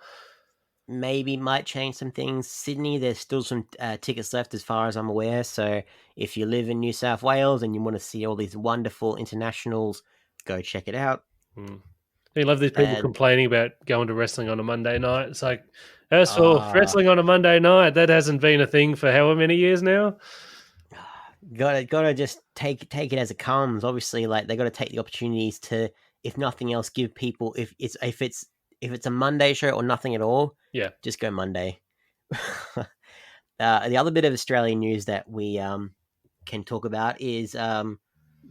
Speaker 5: Maybe might change some things. Sydney, there's still some tickets left as far as I'm aware. So if you live in New South Wales and you want to see all these wonderful internationals, go check it out.
Speaker 6: I love these people complaining about going to wrestling on a Monday night. It's like, as for wrestling on a Monday night, that hasn't been a thing for however many years now.
Speaker 5: Gotta just take it as it comes. Obviously, like they got to take the opportunities to, if nothing else, give people if it's a Monday show or nothing at all.
Speaker 6: Yeah,
Speaker 5: just go Monday. The other bit of Australian news that we can talk about is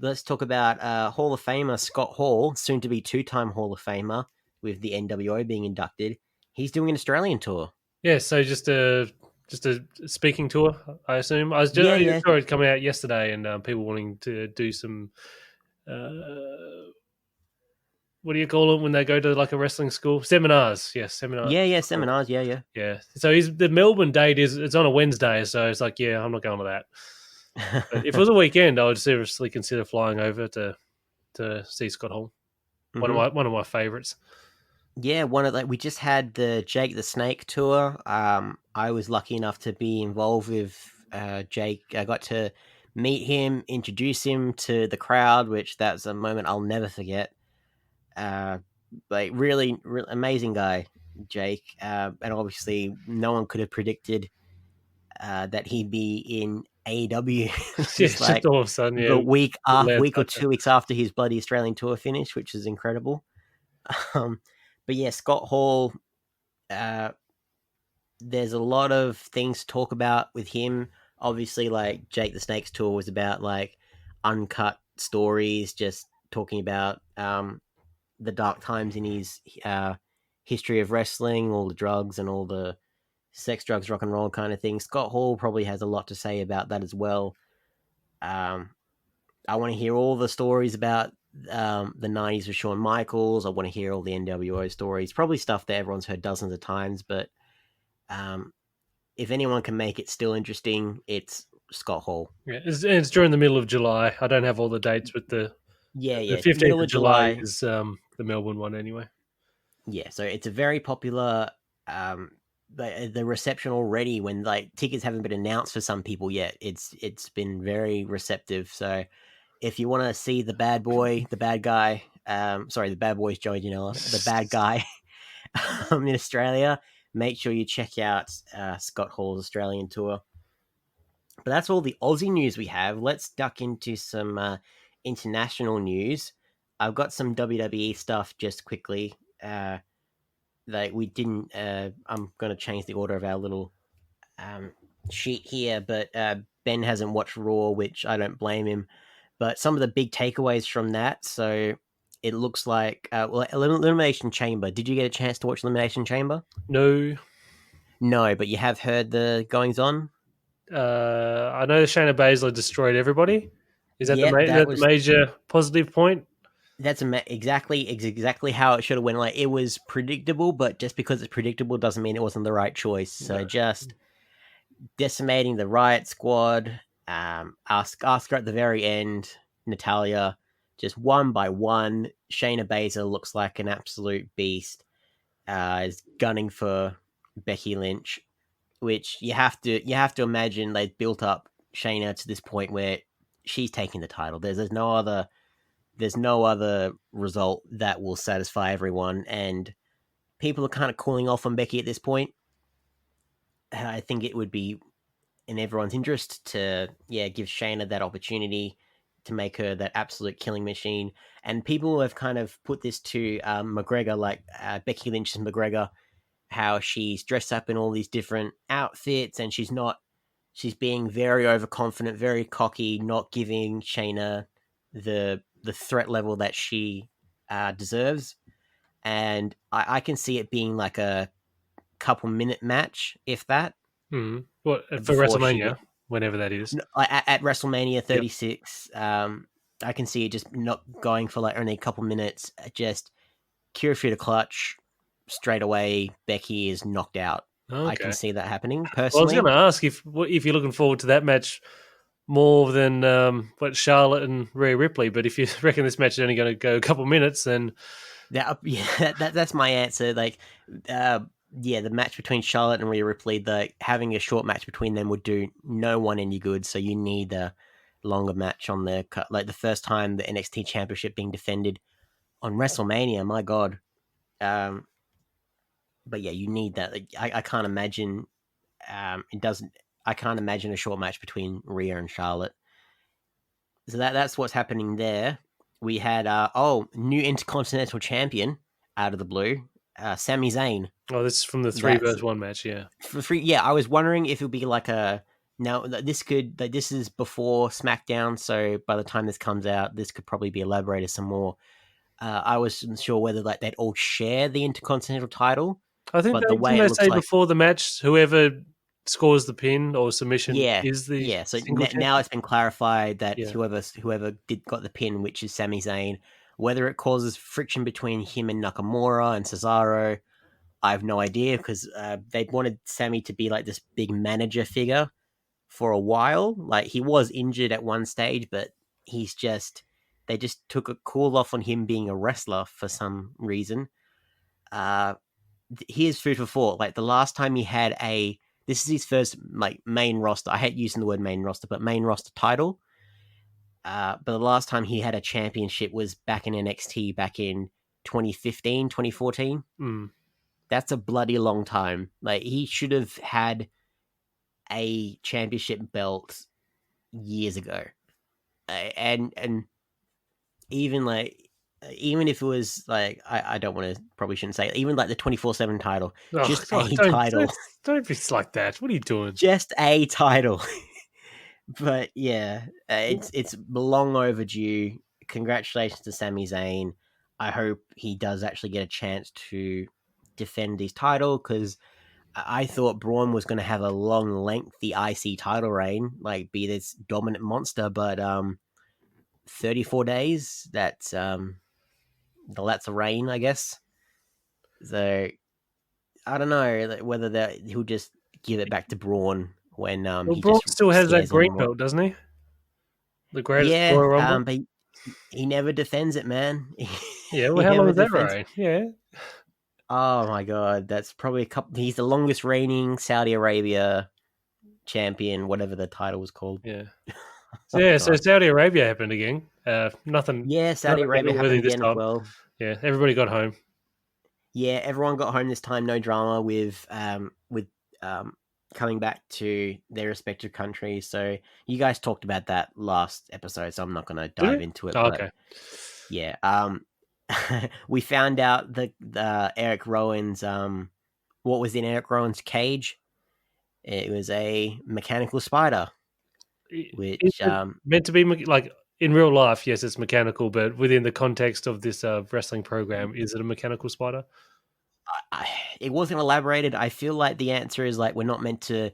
Speaker 5: let's talk about Hall of Famer Scott Hall, soon to be 2-time Hall of Famer with the NWO being inducted. He's doing an Australian tour.
Speaker 6: Yeah, so just a speaking tour, I assume. I saw it coming out yesterday, and people wanting to do some. What do you call it when they go to like a wrestling school? Seminars, yes, seminars.
Speaker 5: Yeah, seminars. Yeah.
Speaker 6: So the Melbourne date it's on a Wednesday, so it's like, yeah, I'm not going to that. But if it was a weekend, I would seriously consider flying over to see Scott Hall. One of my favorites.
Speaker 5: Yeah, we just had the Jake the Snake tour. I was lucky enough to be involved with Jake. I got to meet him, introduce him to the crowd, which that's a moment I'll never forget. Like really amazing guy, Jake. And obviously, no one could have predicted that he'd be in AEW just like
Speaker 6: all of a sudden,
Speaker 5: the week or 2 weeks after his bloody Australian tour finished, which is incredible. But yeah, Scott Hall, there's a lot of things to talk about with him. Obviously, like Jake the Snake's tour was about like uncut stories, just talking about the dark times in his history of wrestling, all the drugs and all the sex, drugs, rock and roll kind of thing. Scott Hall probably has a lot to say about that as well. I want to hear all the stories about the 90s with Shawn Michaels. I want to hear all the NWO stories, probably stuff that everyone's heard dozens of times, but if anyone can make it still interesting, it's Scott Hall.
Speaker 6: Yeah, it's during the middle of July. I don't have all the dates with the 15th of July is the Melbourne one anyway.
Speaker 5: Yeah, so it's a very popular the reception already when like tickets haven't been announced for some people yet. It's been very receptive. So if you want to see the bad boy, the bad guy, the bad boy's Joey Janela, the bad guy in Australia, make sure you check out Scott Hall's Australian tour. But that's all the Aussie news we have. Let's duck into some international news. I've got some WWE stuff just quickly. Like we didn't. I'm going to change the order of our little sheet here, but Ben hasn't watched Raw, which I don't blame him. But some of the big takeaways from that. So it looks like Elimination Chamber. Did you get a chance to watch Elimination Chamber?
Speaker 6: No,
Speaker 5: but you have heard the goings on.
Speaker 6: I know Shayna Baszler destroyed everybody. Is that the major positive point?
Speaker 5: That's exactly how it should have went. Like it was predictable, but just because it's predictable doesn't mean it wasn't the right choice. So just decimating the Riot Squad. Asuka at the very end. Natalya, just one by one. Shayna Baszler looks like an absolute beast. Is gunning for Becky Lynch, which you have to imagine they built up Shayna to this point where she's taking the title. There's no other there's no other result that will satisfy everyone, and people are kind of cooling off on Becky at this point. I think it would be in everyone's interest to give Shayna that opportunity to make her that absolute killing machine. And people have kind of put this to McGregor, like Becky Lynch's McGregor, how she's dressed up in all these different outfits and she's being very overconfident, very cocky, not giving Shayna the threat level that she deserves. And I can see it being like a couple minute match, if that,
Speaker 6: What for
Speaker 5: before she
Speaker 6: WrestleMania, whenever that is.
Speaker 5: at WrestleMania 36. I can see it just not going for like only a couple minutes. Just Kirifuda clutch straight away. Becky is knocked out.
Speaker 6: Okay.
Speaker 5: I can see that happening
Speaker 6: Well, I was
Speaker 5: personally.
Speaker 6: going to ask if you're looking forward to that match more than what Charlotte and Rhea Ripley, but if you reckon this match is only going to go a couple minutes, then
Speaker 5: That's my answer. Like, the match between Charlotte and Rhea Ripley, having a short match between them would do no one any good. So you need a longer match on the like the first time the NXT Championship being defended on WrestleMania. My God. But yeah, you need that. Like, I can't imagine. It doesn't. I can't imagine a short match between Rhea and Charlotte. So that's what's happening there. We had new Intercontinental Champion out of the blue, Sami Zayn.
Speaker 6: this is from the 3-versus-1 match, yeah.
Speaker 5: For free. Yeah, I was wondering if it would be like this is before SmackDown, so by the time this comes out, this could probably be elaborated some more. I wasn't sure whether like they'd all share the Intercontinental title.
Speaker 6: I think
Speaker 5: but the way it
Speaker 6: they
Speaker 5: looks
Speaker 6: say
Speaker 5: like
Speaker 6: before the match, whoever scores the pin or submission is the
Speaker 5: So
Speaker 6: single
Speaker 5: now it's been clarified that
Speaker 6: Yeah.
Speaker 5: whoever got the pin, which is Sami Zayn, whether it causes friction between him and Nakamura and Cesaro, I have no idea, because they wanted Sami to be like this big manager figure for a while. Like, he was injured at one stage, but they just took a cool off on him being a wrestler for some reason. Here's food for thought. Like, the last time he had this is his first like main roster. I hate using the word main roster, but main roster title. But the last time he had a championship was back in NXT back in 2015, 2014. That's a bloody long time. Like, he should have had a championship belt years ago. And even if it was like, I don't want to, probably shouldn't say it, even like the 24/7 title, just a title.
Speaker 6: Don't be like that. What are you doing?
Speaker 5: Just a title. But yeah, it's long overdue. Congratulations to Sami Zayn. I hope he does actually get a chance to defend his title, because I thought Braun was going to have a long, lengthy IC title reign, like be this dominant monster, but 34 days, that's a reign, I guess. So I don't know whether he'll just give it back to Braun when he
Speaker 6: Braun
Speaker 5: just
Speaker 6: still has that
Speaker 5: scares
Speaker 6: green
Speaker 5: everyone.
Speaker 6: belt, doesn't he? The greatest Royal Rumble.
Speaker 5: But he never defends it, man.
Speaker 6: Yeah, well, how long is that reign? Yeah.
Speaker 5: Oh my God, that's probably a couple. He's the longest reigning Saudi Arabia champion, whatever the title was called.
Speaker 6: Yeah. So Saudi Arabia happened again. Nothing.
Speaker 5: Yeah, Saudi Arabia happened again as well.
Speaker 6: Yeah, everybody got home.
Speaker 5: Yeah, everyone got home this time. No drama with coming back to their respective countries. So you guys talked about that last episode, so I'm not going to dive into it.
Speaker 6: Okay.
Speaker 5: Yeah. We found out the Eric Rowan's what was in Eric Rowan's cage. It was a mechanical spider, which
Speaker 6: meant to be like in real life. Yes, it's mechanical, but within the context of this wrestling program, is it a mechanical spider?
Speaker 5: It wasn't elaborated. I feel like the answer is like we're meant to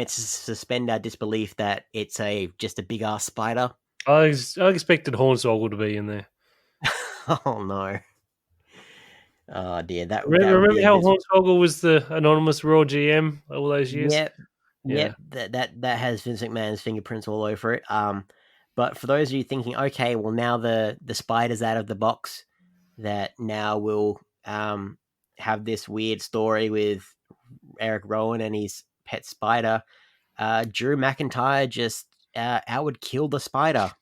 Speaker 5: suspend our disbelief that it's just a big ass spider.
Speaker 6: I expected Hornswoggle to be in there.
Speaker 5: Oh no! Oh dear!
Speaker 6: Remember how Hornswoggle was the anonymous Raw GM all those years?
Speaker 5: Yep. That has Vince McMahon's fingerprints all over it. But for those of you thinking, okay, well now the spider's out of the box, that now we'll have this weird story with Eric Rowan and his pet spider. Drew McIntyre just outward killed the spider.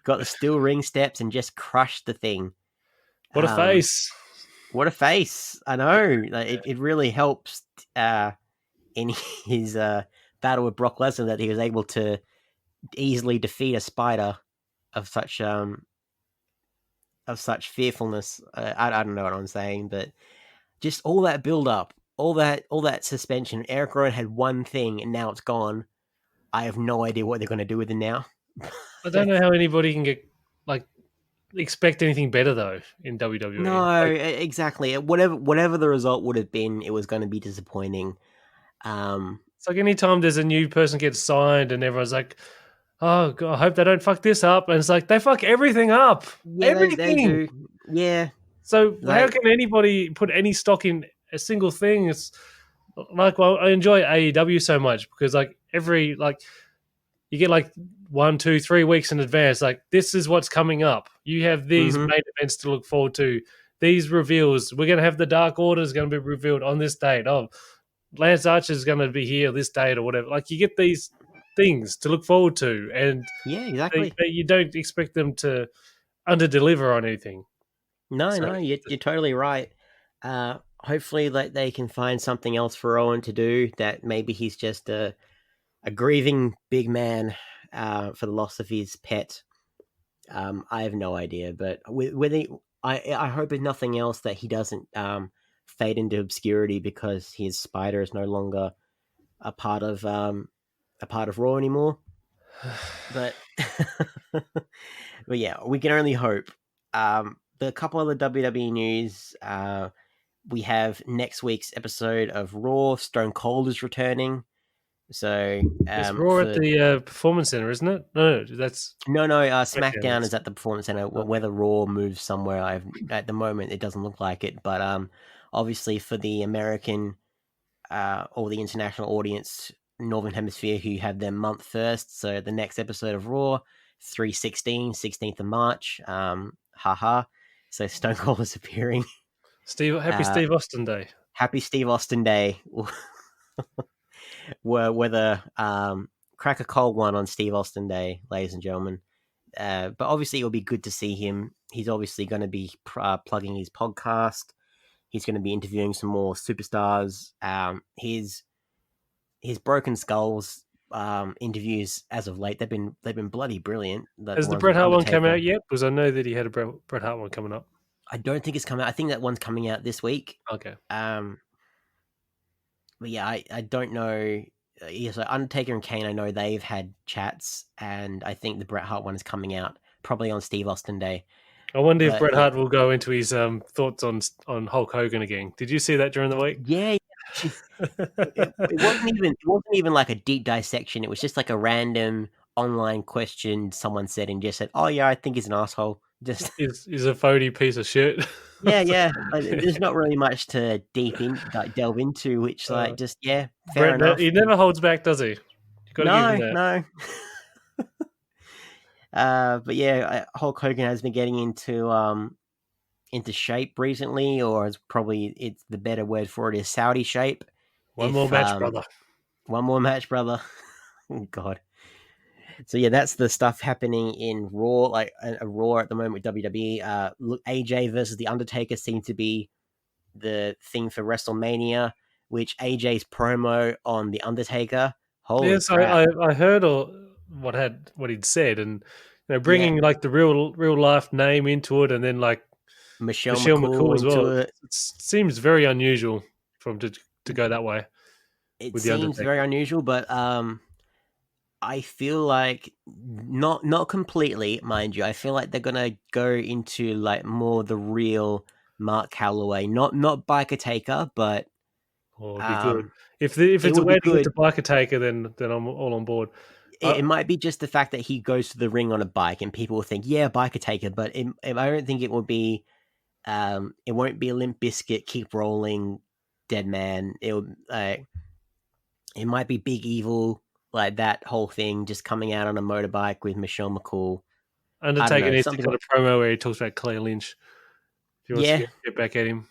Speaker 5: got the steel ring steps and just crushed the thing.
Speaker 6: What a face!
Speaker 5: What a face! I know. Like, it really helps in his battle with Brock Lesnar that he was able to easily defeat a spider of such fearfulness. I don't know what I'm saying, but just all that build up, all that suspension. Eric Rowan had one thing, and now it's gone. I have no idea what they're going to do with it now.
Speaker 6: I don't know how anybody can get like expect anything better though in WWE.
Speaker 5: No,
Speaker 6: Like,
Speaker 5: exactly. Whatever the result would have been, it was going to be disappointing.
Speaker 6: it's like anytime there's a new person gets signed and everyone's like, "Oh, God, I hope they don't fuck this up," and it's like they fuck everything up,
Speaker 5: Yeah, they
Speaker 6: everything.
Speaker 5: do. Yeah,
Speaker 6: So how
Speaker 5: like
Speaker 6: can anybody put any stock in a single thing? It's like, well, I enjoy AEW so much because like every like you get like 1, 2, 3 weeks in advance. Like this is what's coming up. You have these
Speaker 5: mhm.
Speaker 6: main events to look forward to. These reveals. We're gonna have the Dark Order is going to be revealed on this date. Oh, Lance Archer is going to be here this date or whatever. Like you get these things to look forward to, and
Speaker 5: Yeah, exactly.
Speaker 6: you don't expect them to under deliver on anything.
Speaker 5: No,
Speaker 6: So
Speaker 5: no, you're totally right. Hopefully, like they can find something else for Owen to do. That maybe he's just a grieving big man for the loss of his pet. I have no idea, but I hope if nothing else that he doesn't fade into obscurity because his spider is no longer a part of Raw anymore. But but yeah, we can only hope. The couple of the WWE news. We have next week's episode of Raw. Stone Cold is returning. So
Speaker 6: it's Raw at
Speaker 5: for
Speaker 6: the Performance Center, isn't it? No, that's
Speaker 5: no,
Speaker 6: SmackDown
Speaker 5: SmackDown
Speaker 6: is.
Speaker 5: is at the Performance Center.
Speaker 6: Oh.
Speaker 5: Whether Raw moves somewhere, at the moment it doesn't look like it. But obviously for the American or the international audience, Northern Hemisphere, who have their month first. So the next episode of Raw, 3/16, 16th of March. Haha. So Stone Cold is appearing.
Speaker 6: Happy
Speaker 5: Uh,
Speaker 6: Steve Austin Day.
Speaker 5: Happy Steve Austin Day. Whether crack a cold one on Steve Austin Day, ladies and gentlemen. But obviously, it'll be good to see him. He's obviously going to be plugging his podcast. He's going to be interviewing some more superstars. His Broken Skulls interviews as of late, they've been bloody brilliant.
Speaker 6: Has
Speaker 5: The
Speaker 6: the
Speaker 5: ones
Speaker 6: Bret
Speaker 5: with
Speaker 6: Hart one come
Speaker 5: Undertaker.
Speaker 6: out yet? Because I know that he had a Bret Hart one coming up.
Speaker 5: I don't think it's coming out. I think that one's coming out this week.
Speaker 6: Okay.
Speaker 5: But yeah, I don't know. Yeah, so Undertaker and Kane, I know they've had chats, and I think the Bret Hart one is coming out probably on Steve Austin Day.
Speaker 6: I wonder if
Speaker 5: But
Speaker 6: Bret
Speaker 5: yeah,
Speaker 6: Hart will go into his thoughts on Hulk Hogan again. Did you see that during the week?
Speaker 5: yeah, it wasn't even like a deep dissection. It was just like a random online question someone said and just said, "Oh yeah, I think he's an asshole." Just
Speaker 6: Is a phony piece of shit.
Speaker 5: yeah. Like, there's not really much to delve into, which
Speaker 6: Uh,
Speaker 5: just fair
Speaker 6: Bret,
Speaker 5: enough.
Speaker 6: he never holds back, does he? You got to give him that.
Speaker 5: No. But yeah, Hulk Hogan has been getting into shape recently, or it's the better word for it is Saudi shape.
Speaker 6: One more match, brother.
Speaker 5: One more match, brother. Oh, God. So yeah, that's the stuff happening in Raw, like a Raw at the moment with WWE. Look, AJ versus the Undertaker seems to be the thing for WrestleMania, which AJ's promo on the Undertaker. Holy
Speaker 6: Yes,
Speaker 5: crap!
Speaker 6: I heard what he'd said, and
Speaker 5: Yeah,
Speaker 6: bringing like the real life name into it, and then like
Speaker 5: Michelle
Speaker 6: Michelle McCool
Speaker 5: McCool
Speaker 6: as well.
Speaker 5: into it.
Speaker 6: It seems very unusual for him to go that way
Speaker 5: It
Speaker 6: with the
Speaker 5: seems
Speaker 6: Undertaker.
Speaker 5: very unusual, but I feel like not completely, mind you. I feel like they're gonna go into like more the real Mark Calloway, not Biker Taker, but
Speaker 6: Oh, it'd be good if
Speaker 5: it
Speaker 6: it's a
Speaker 5: would be
Speaker 6: way to get
Speaker 5: good.
Speaker 6: to Biker Taker, then I'm all on board.
Speaker 5: It might be just the fact that he goes to the ring on a bike, and people will think, yeah, Biker Taker, but I don't think it will be. It won't be a Limp Biscuit, keep rolling, dead man. It might be Big Evil, like that whole thing, just coming out on a motorbike with Michelle McCool. I don't
Speaker 6: Undertaker
Speaker 5: know,
Speaker 6: needs to
Speaker 5: something
Speaker 6: cut
Speaker 5: like
Speaker 6: a promo where he talks about Claire Lynch if he wants to
Speaker 5: yeah,
Speaker 6: get back at him.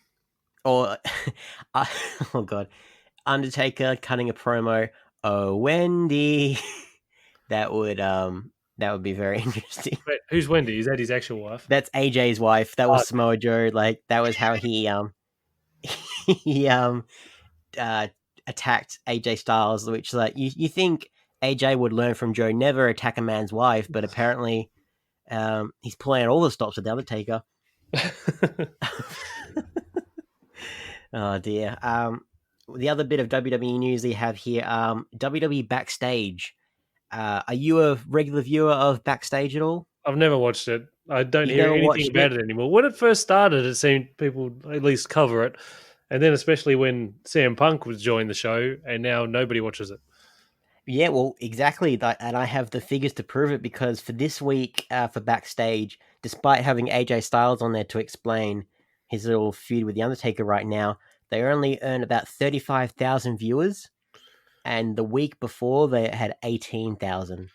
Speaker 5: or oh god, Undertaker cutting a promo. Oh Wendy, that would That would be very interesting.
Speaker 6: Wait, who's Wendy? Is that his actual wife?
Speaker 5: That's AJ's wife. That
Speaker 6: Oh,
Speaker 5: was Samoa Joe. Like that was how he he uh attacked AJ Styles, which like you think AJ would learn from Joe, never attack a man's wife, but apparently he's pulling out all the stops with the Undertaker. Oh dear. The other bit of WWE news they have here, WWE Backstage. Are you a regular viewer of Backstage at all?
Speaker 6: I've never watched it. I don't
Speaker 5: You
Speaker 6: hear
Speaker 5: never
Speaker 6: anything
Speaker 5: watched
Speaker 6: about
Speaker 5: it?
Speaker 6: it anymore. When it first started, it seemed people at least cover it, and then especially when CM Punk was joining the show, and now nobody watches it.
Speaker 5: Yeah, well, exactly. And I have the figures to prove it because for this week, for Backstage, despite having AJ Styles on there to explain his little feud with The Undertaker right now, they only earned about 35,000 viewers. And the week before, they had 18,000.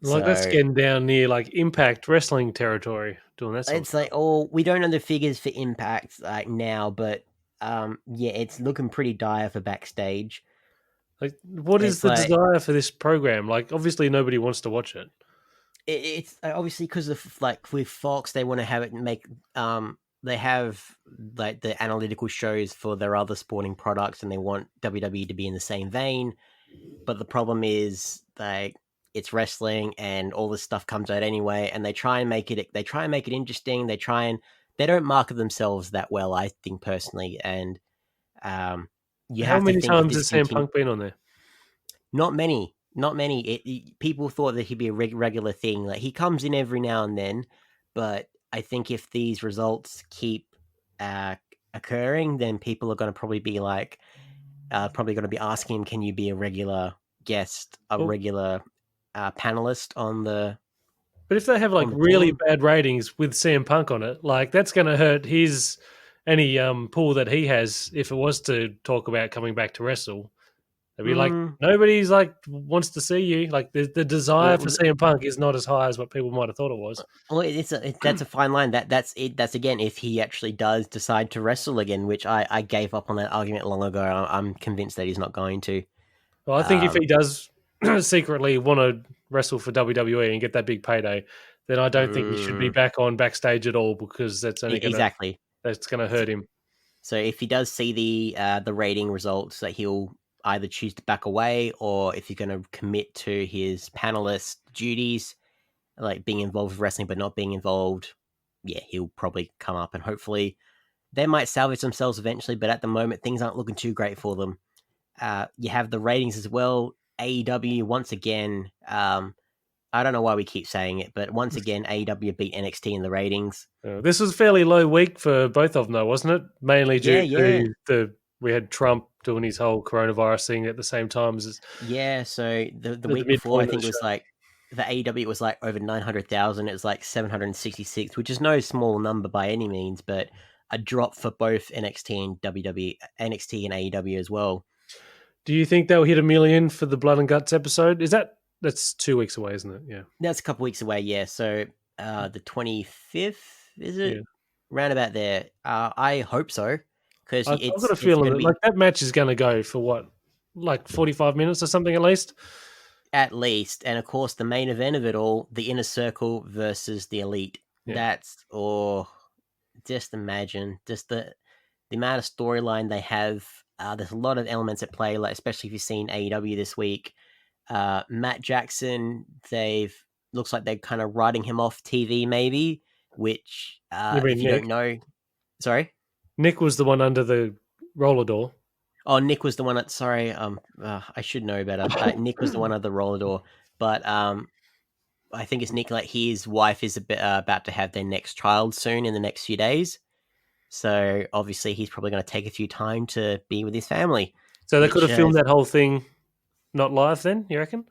Speaker 6: Like that's
Speaker 5: So
Speaker 6: getting down near like Impact Wrestling territory, doing that sort of
Speaker 5: it's like,
Speaker 6: stuff.
Speaker 5: oh, we don't know the figures for Impact like now, but yeah, it's looking pretty dire for Backstage.
Speaker 6: Like, what is
Speaker 5: It's
Speaker 6: the
Speaker 5: like
Speaker 6: desire for this program? Like, obviously nobody wants to watch it.
Speaker 5: it's obviously because of like with Fox, they want to have it make they have like the analytical shows for their other sporting products, and they want WWE to be in the same vein. But the problem is like it's wrestling, and all this stuff comes out anyway, and they try and make it interesting. They don't market themselves that well, I think personally, and um, you
Speaker 6: How
Speaker 5: have to
Speaker 6: many
Speaker 5: think if
Speaker 6: times
Speaker 5: this
Speaker 6: has CM
Speaker 5: continue.
Speaker 6: Punk been on there?
Speaker 5: Not many, not many. People thought that he'd be a regular thing. Like he comes in every now and then, but I think if these results keep uh, occurring, then people are going to probably be like, probably going to be asking him, "Can you be a regular guest, a
Speaker 6: Well,
Speaker 5: regular panelist
Speaker 6: but if they have like
Speaker 5: on the
Speaker 6: really
Speaker 5: team?"
Speaker 6: bad ratings with CM Punk on it, like that's going to hurt his any pool that he has if it was to talk about coming back to wrestle. They'd be like,
Speaker 5: Mm,
Speaker 6: nobody's like wants to see you. Like the desire for
Speaker 5: well,
Speaker 6: CM Punk is not as high as what people might have thought it was.
Speaker 5: well, that's a fine line. That's it. That's again if he actually does decide to wrestle again, which I gave up on that argument long ago. I'm convinced that he's not going to.
Speaker 6: Well, I think if
Speaker 5: Um,
Speaker 6: he does secretly want to wrestle for WWE and get that big payday, then I don't think he should be
Speaker 5: mm,
Speaker 6: back on backstage at all because
Speaker 5: exactly.
Speaker 6: that's gonna hurt him.
Speaker 5: So if he does see the rating results, that he'll either choose to back away, or if he's going to commit to his panelist duties, like being involved with wrestling but not being involved, yeah, he'll probably come up, and hopefully they might salvage themselves eventually. But at the moment, things aren't looking too great for them. You have the ratings as well. AEW once again. I don't know why we keep saying it, but once again, AEW beat NXT in the ratings.
Speaker 6: This was a fairly low week for both of them, though, wasn't it? Mainly
Speaker 5: Yeah,
Speaker 6: due
Speaker 5: yeah.
Speaker 6: to we had Trump doing his whole coronavirus thing at the same time as
Speaker 5: Yeah, so the
Speaker 6: at the
Speaker 5: week before, I
Speaker 6: midpoint of the
Speaker 5: think it was
Speaker 6: show.
Speaker 5: like the AEW was like over 900,000. It was like 766, which is no small number by any means, but a drop for both NXT and WWE, NXT and AEW as well.
Speaker 6: Do you think they'll hit 1 million for the Blood and Guts episode? That's 2 weeks away, isn't it? Yeah,
Speaker 5: That's a couple weeks away, yeah. So the 25th, is
Speaker 6: yeah.
Speaker 5: it? Round about there. I hope so, because
Speaker 6: I've got a
Speaker 5: it's
Speaker 6: feeling
Speaker 5: going to
Speaker 6: that like
Speaker 5: be
Speaker 6: that match is going to go for what, like 45 minutes or something at least.
Speaker 5: at least, and of course the main event of it all, the Inner Circle versus the Elite.
Speaker 6: Yeah.
Speaker 5: That's just imagine just the amount of storyline they have. There's a lot of elements at play, like especially if you've seen AEW this week. Matt Jackson, they've looks like they're kind of writing him off TV, maybe. Which,
Speaker 6: You mean
Speaker 5: if you
Speaker 6: Nick?
Speaker 5: don't know, sorry.
Speaker 6: Nick was the one under the roller door.
Speaker 5: Oh, Nick was the one. Sorry, I should know better. Nick was the one at the roller door, but I think it's Nick. Like his wife is about to have their next child soon in the next few days. So obviously he's probably going to take a few time to be with his family.
Speaker 6: So they could
Speaker 5: Which
Speaker 6: have filmed that whole thing not live then, you reckon?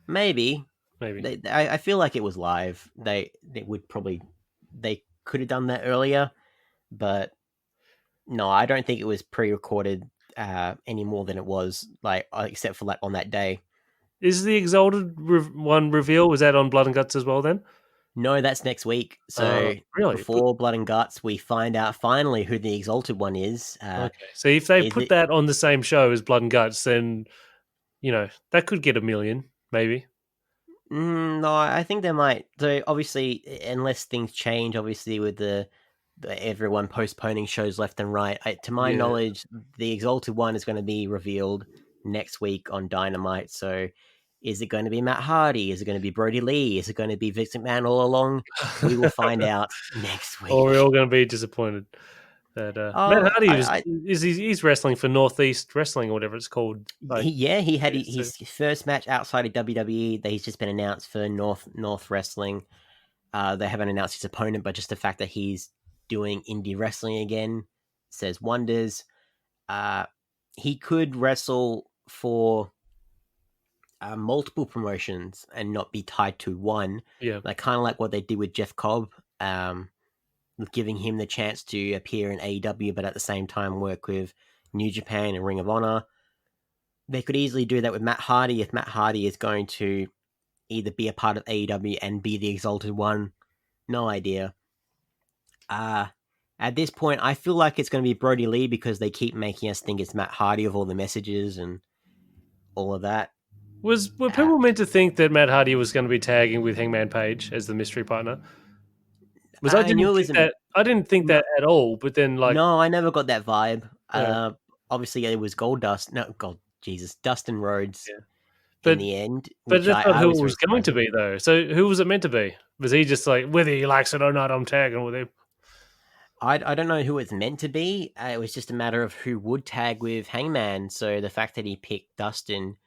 Speaker 5: maybe
Speaker 6: Maybe.
Speaker 5: I feel like it was live. They would probably they could have done that earlier, but no, I don't think it was pre-recorded any more than it was like except for like on that day.
Speaker 6: Is the Exalted one reveal, was that on Blood and Guts as well then?
Speaker 5: No, that's next week. So
Speaker 6: Really?
Speaker 5: before Blood and Guts, we find out finally who the Exalted One is.
Speaker 6: Okay. So if they
Speaker 5: Is
Speaker 6: put
Speaker 5: it?
Speaker 6: that on the same show as Blood and Guts, then, that could get 1 million, maybe.
Speaker 5: No, I think they might. So obviously, unless things change, obviously with the everyone postponing shows left and right. To my
Speaker 6: Yeah.
Speaker 5: knowledge, the Exalted One is going to be revealed next week on Dynamite. So, is it going to be Matt Hardy? Is it going to be Brody Lee? Is it going to be Vince McMahon all along? We will find out next
Speaker 6: Or we're
Speaker 5: week.
Speaker 6: all going to be disappointed. That Matt
Speaker 5: Oh,
Speaker 6: Hardy he's wrestling for Northeast Wrestling or whatever it's called. Like,
Speaker 5: he had
Speaker 6: so,
Speaker 5: his first match outside of WWE. That he's just been announced for North Wrestling. They haven't announced his opponent, but just the fact that he's doing indie wrestling again says wonders. Uh, he could wrestle for multiple promotions and not be tied to one,
Speaker 6: yeah.
Speaker 5: like kind of like what they did with Jeff Cobb, giving him the chance to appear in AEW, but at the same time work with New Japan and Ring of Honor. They could easily do that with Matt Hardy if Matt Hardy is going to either be a part of AEW and be the Exalted One. No idea. At this point, I feel like it's going to be Brody Lee because they keep making us think it's Matt Hardy of all the messages and all of that.
Speaker 6: Were
Speaker 5: Uh,
Speaker 6: people meant to think that Matt Hardy was going to be tagging with Hangman Page as the mystery partner? Was
Speaker 5: I knew it was
Speaker 6: I didn't think
Speaker 5: no,
Speaker 6: that at all. But then, like,
Speaker 5: no, I never got that vibe.
Speaker 6: yeah,
Speaker 5: Obviously, it was Dustin Rhodes
Speaker 6: yeah.
Speaker 5: in
Speaker 6: But
Speaker 5: the end,
Speaker 6: but
Speaker 5: which
Speaker 6: that's not
Speaker 5: I
Speaker 6: who
Speaker 5: was
Speaker 6: it
Speaker 5: very
Speaker 6: was going
Speaker 5: surprised
Speaker 6: to
Speaker 5: with.
Speaker 6: be, though. So who was it meant to be? Was he just like, whether he likes it or not, I'm tagging with him?
Speaker 5: I don't know who it's meant to be. It was just a matter of who would tag with Hangman. So the fact that he picked Dustin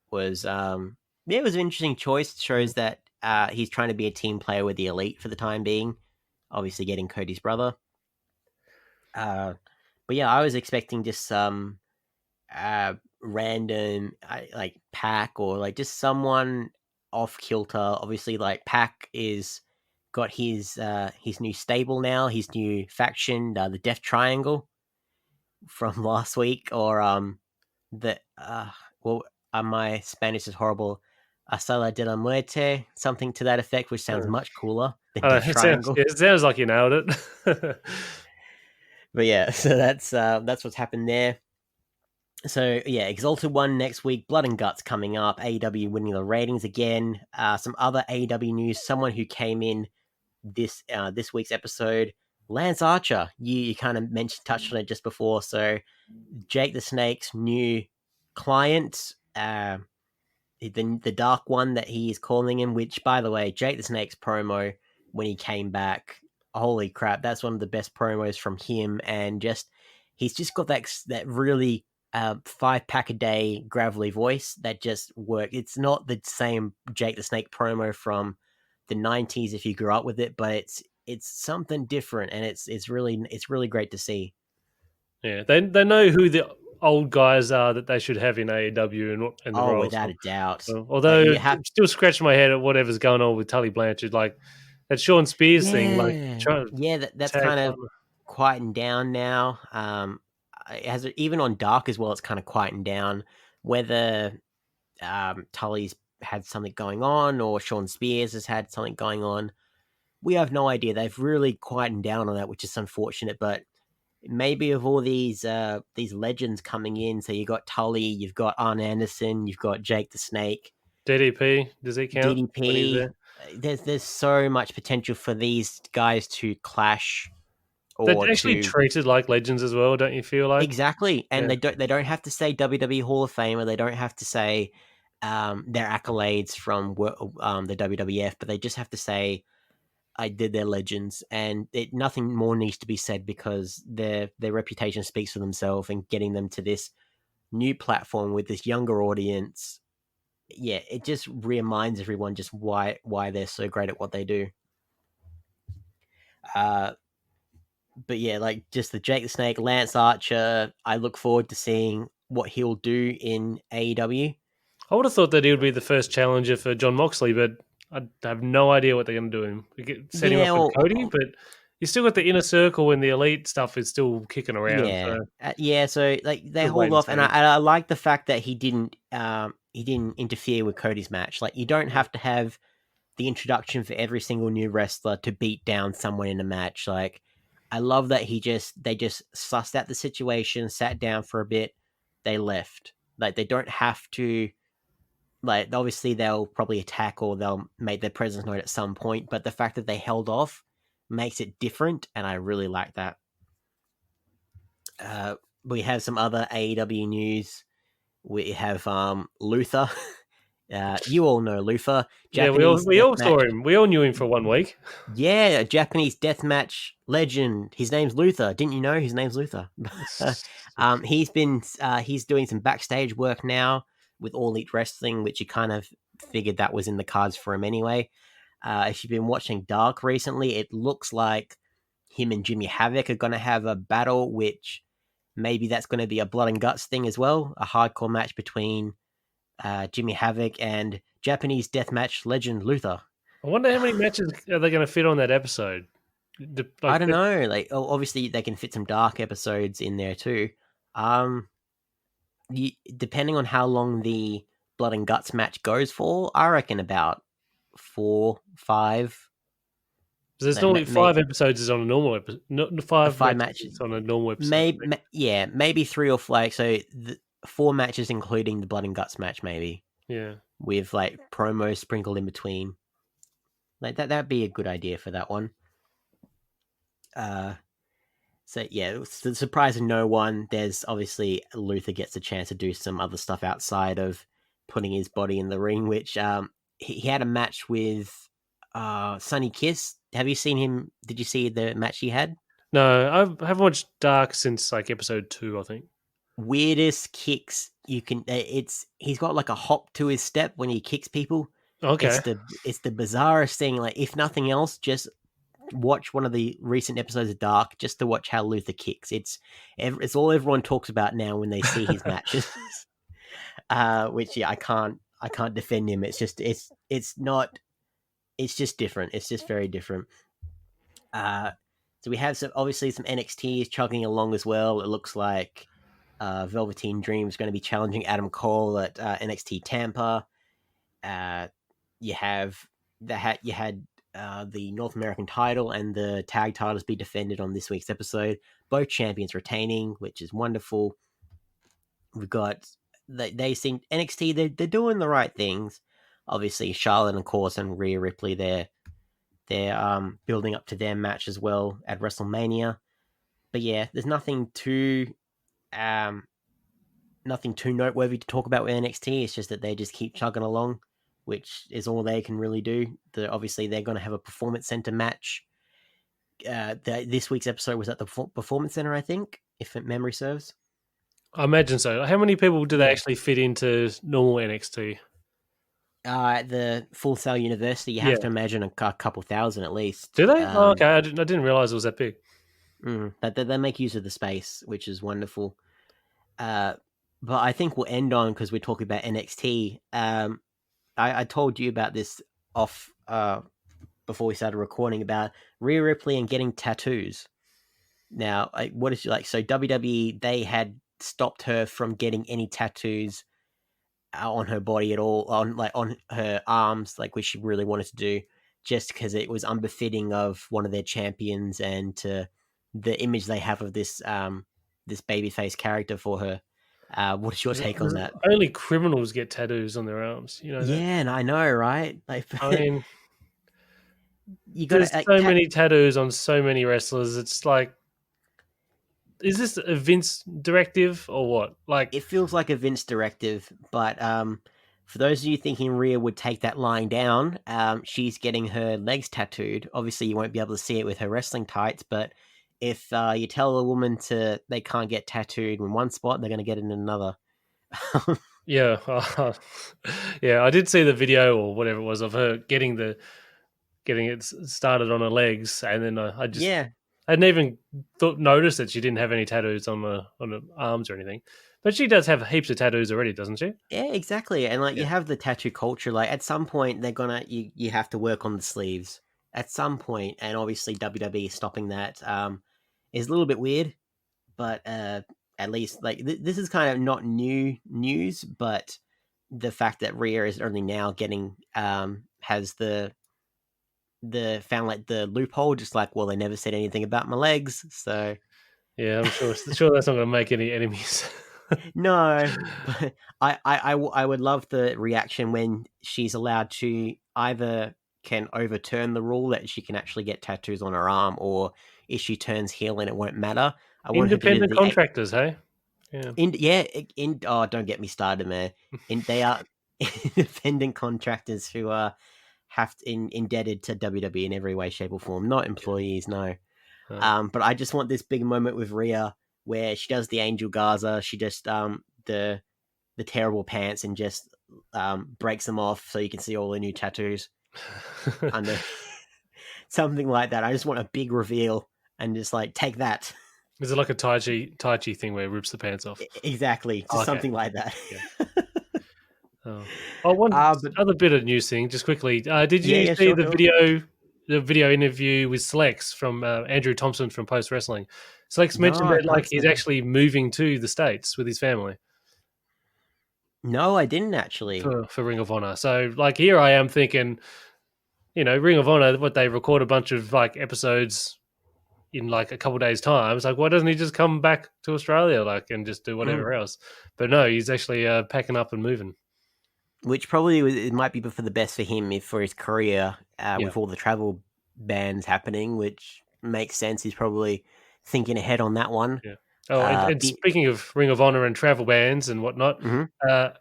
Speaker 5: was yeah, it was an interesting choice. It shows that he's trying to be a team player with the Elite for the time being. Obviously, getting Cody's brother. But yeah, I was expecting just some random like Pack or like just someone off kilter. Obviously, like Pack is got his new stable now, his new faction, the Death Triangle from last week, or the well, my Spanish is horrible. Sala de la Muerte, something to that effect, which sounds much cooler than
Speaker 6: I don't
Speaker 5: Death
Speaker 6: know,
Speaker 5: Triangle.
Speaker 6: it sounds like you nailed it.
Speaker 5: But yeah, so that's what's happened there. So yeah, Exalted One next week, Blood and Guts coming up, AEW winning the ratings again. Some other AEW news, someone who came in this week's episode, Lance Archer. You kind of touched on it just before. So Jake the Snake's new client, the Dark One that he is calling him. Which, by the way, Jake the Snake's promo when he came back, holy crap, that's one of the best promos from him. And just he's just got that really 5-pack a day gravelly voice that just works. It's not the same Jake the Snake promo from the 90s if you grew up with it, but it's something different, and it's really great to see.
Speaker 6: Yeah, they know who the old guys are that they should have in AEW and the
Speaker 5: Oh,
Speaker 6: roles.
Speaker 5: without a doubt. Like
Speaker 6: Although
Speaker 5: you have,
Speaker 6: I'm still scratching my head at whatever's going on with Tully Blanchard, like that Sean Spears thing, like
Speaker 5: yeah,
Speaker 6: trying to
Speaker 5: yeah. That's
Speaker 6: tag
Speaker 5: kind of
Speaker 6: partner.
Speaker 5: quieting down now. It has even on Dark as well. It's kind of quieting down. Whether Tully's had something going on or Sean Spears has had something going on, we have no idea. They've really quietened down on that, which is unfortunate. But maybe of all these legends coming in, so you got Tully, you've got Arn Anderson, you've got Jake the Snake,
Speaker 6: DDP, does he count when he's
Speaker 5: DDP.
Speaker 6: there?
Speaker 5: There's so much potential for these guys to clash
Speaker 6: They're
Speaker 5: or
Speaker 6: actually
Speaker 5: to
Speaker 6: treated like legends as well, don't you feel like?
Speaker 5: exactly, and
Speaker 6: Yeah.
Speaker 5: they don't have to say WWE Hall of Famer. They don't have to say their accolades from the WWF, but they just have to say I did their legends, and nothing more needs to be said because their reputation speaks for themselves. And getting them to this new platform with this younger audience, yeah, it just reminds everyone just why they're so great at what they do. Uh, but yeah, like just the Jake the Snake, Lance Archer. I look forward to seeing what he'll do in AEW.
Speaker 6: I would have thought that he would be the first challenger for John Moxley, but I have no idea what they're going to do him. Set him
Speaker 5: Yeah,
Speaker 6: up with Cody, but you still got the inner circle and the elite stuff is still kicking around.
Speaker 5: yeah,
Speaker 6: So
Speaker 5: yeah. So like they
Speaker 6: just wait
Speaker 5: hold
Speaker 6: and
Speaker 5: off, and
Speaker 6: see.
Speaker 5: I like the fact that he didn't interfere with Cody's match. Like you don't have to have the introduction for every single new wrestler to beat down someone in a match. Like I love that they just sussed out the situation, sat down for a bit, they left. Like they don't have to like obviously they'll probably attack or they'll make their presence known at some point, but the fact that they held off makes it different, and I really like that. We have some other AEW news. We have Luther. You all know Luther.
Speaker 6: Yeah,
Speaker 5: Japanese
Speaker 6: we all saw
Speaker 5: deathmatch.
Speaker 6: him. We all knew him for 1 week.
Speaker 5: Yeah, a Japanese deathmatch legend. His name's Luther. Didn't you know his name's Luther? He's doing some backstage work now with All Elite Wrestling, which you kind of figured that was in the cards for him anyway. If you've been watching Dark recently, it looks like him and Jimmy Havoc are going to have a battle, which maybe that's going to be a blood and guts thing as well, a hardcore match between Jimmy Havoc and Japanese deathmatch legend Luther.
Speaker 6: I wonder how many matches are they going to fit on that episode.
Speaker 5: I don't know. Like, obviously, they can fit some dark episodes in there too. Depending on how long the blood and guts match goes for, I reckon about 4, 5.
Speaker 6: There's normally 5 episodes is on a normal episode. No, 5 matches on a normal episode.
Speaker 5: Maybe 3 or 4. So 4 matches, including the blood and guts match, maybe.
Speaker 6: Yeah,
Speaker 5: with like promos sprinkled in between. Like that'd be a good idea for that one. So yeah, to the surprise of no one, there's obviously Luther gets a chance to do some other stuff outside of putting his body in the ring, which he had a match with Sonny Kiss. Have you seen him? Did you see the match he had?
Speaker 6: No, I haven't watched Dark since like episode 2, I think.
Speaker 5: Weirdest kicks you can. He's got like a hop to his step when he kicks people.
Speaker 6: Okay,
Speaker 5: It's the bizarrest thing. Like, if nothing else, just watch one of the recent episodes of Dark just to watch how Luther kicks. It's all everyone talks about now when they see his matches. Which I can't defend him. It's just it's just different. It's just very different. So we have some NXT is chugging along as well. It looks like Velveteen Dream is going to be challenging Adam Cole at NXT Tampa. You had the North American title and the tag titles be defended on this week's episode. Both champions retaining, which is wonderful. We've got they seem NXT. They're doing the right things. Obviously, Charlotte, of course, and Rhea Ripley. They're building up to their match as well at WrestleMania. But yeah, there's nothing too noteworthy to talk about with NXT. It's just that they just keep chugging along, which is all they can really do. Obviously, they're going to have a Performance Center match. This week's episode was at the Performance Center, I think, if memory serves.
Speaker 6: I imagine so. How many people do they actually fit into normal NXT?
Speaker 5: At the Full Sail University, you have to imagine a couple thousand at least.
Speaker 6: Do they? Okay, I didn't realize it was that big.
Speaker 5: But they make use of the space, which is wonderful. But I think we'll end on, because we're talking about NXT. I told you about this off before we started recording about Rhea Ripley and getting tattoos. Now, what is she like? So WWE, they had stopped her from getting any tattoos on her body at all, on her arms, like which she really wanted to do, just because it was unbefitting of one of their champions and to the image they have of this this babyface character for her. What is your take on that?
Speaker 6: Only criminals get tattoos on their arms, you know.
Speaker 5: Yeah, and I know, right? Like,
Speaker 6: I mean,
Speaker 5: you got
Speaker 6: there's so many tattoos on so many wrestlers. It's like, is this a Vince directive or what? Like,
Speaker 5: it feels like a Vince directive, but for those of you thinking Rhea would take that lying down, she's getting her legs tattooed. Obviously, you won't be able to see it with her wrestling tights, but if you tell a woman they can't get tattooed in one spot, they're going to get it in another.
Speaker 6: yeah, yeah. I did see the video or whatever it was of her getting it started on her legs, and then I hadn't even noticed that she didn't have any tattoos on her arms or anything. But she does have heaps of tattoos already, doesn't she?
Speaker 5: Yeah, exactly. And you have the tattoo culture. Like, at some point, they're gonna you have to work on the sleeves at some point, and obviously WWE stopping that is a little bit weird. But at least this is kind of not new news, but the fact that Rhea is only now getting has the found like the loophole, just like, well, they never said anything about my legs, so
Speaker 6: yeah, I'm sure that's not going to make any enemies.
Speaker 5: No, but I would love the reaction when she's allowed to either can overturn the rule that she can actually get tattoos on her arm, or if she turns heel and it won't matter. I want her to do
Speaker 6: Independent
Speaker 5: the
Speaker 6: contractors, hey? Yeah.
Speaker 5: in don't get me started, man. They are independent contractors who are indebted to WWE in every way, shape, or form. Not employees, no. But I just want this big moment with Rhea where she does the Angel Gaza. She just the terrible pants and just breaks them off so you can see all the new tattoos under something like that. I just want a big reveal and just like take that.
Speaker 6: Is it like a Tai Chi thing where it rips the pants off?
Speaker 5: Exactly, just
Speaker 6: Okay.
Speaker 5: something like that.
Speaker 6: Yeah. One
Speaker 5: But
Speaker 6: other bit of news thing, just quickly. Did you
Speaker 5: yeah,
Speaker 6: see
Speaker 5: sure,
Speaker 6: the
Speaker 5: sure.
Speaker 6: video interview with Slex from Andrew Thompson from Post Wrestling? Slex
Speaker 5: No,
Speaker 6: mentioned
Speaker 5: I
Speaker 6: that like
Speaker 5: can't say
Speaker 6: he's
Speaker 5: that.
Speaker 6: actually moving to the States with his family
Speaker 5: No, I didn't actually.
Speaker 6: for Ring of Honor. So like here I am thinking, Ring of Honor, what they record a bunch of like episodes in like a couple days' time. It's like, why doesn't he just come back to Australia like and just do
Speaker 5: Mm.
Speaker 6: whatever else? But no, he's actually packing up and moving.
Speaker 5: Which probably it might be for the best for him, if for his career,
Speaker 6: Yeah.
Speaker 5: with all the travel bans happening, which makes sense. He's probably thinking ahead on that one.
Speaker 6: Yeah. Oh, and
Speaker 5: Be,
Speaker 6: speaking of Ring of Honor and travel bans and whatnot,
Speaker 5: mhm.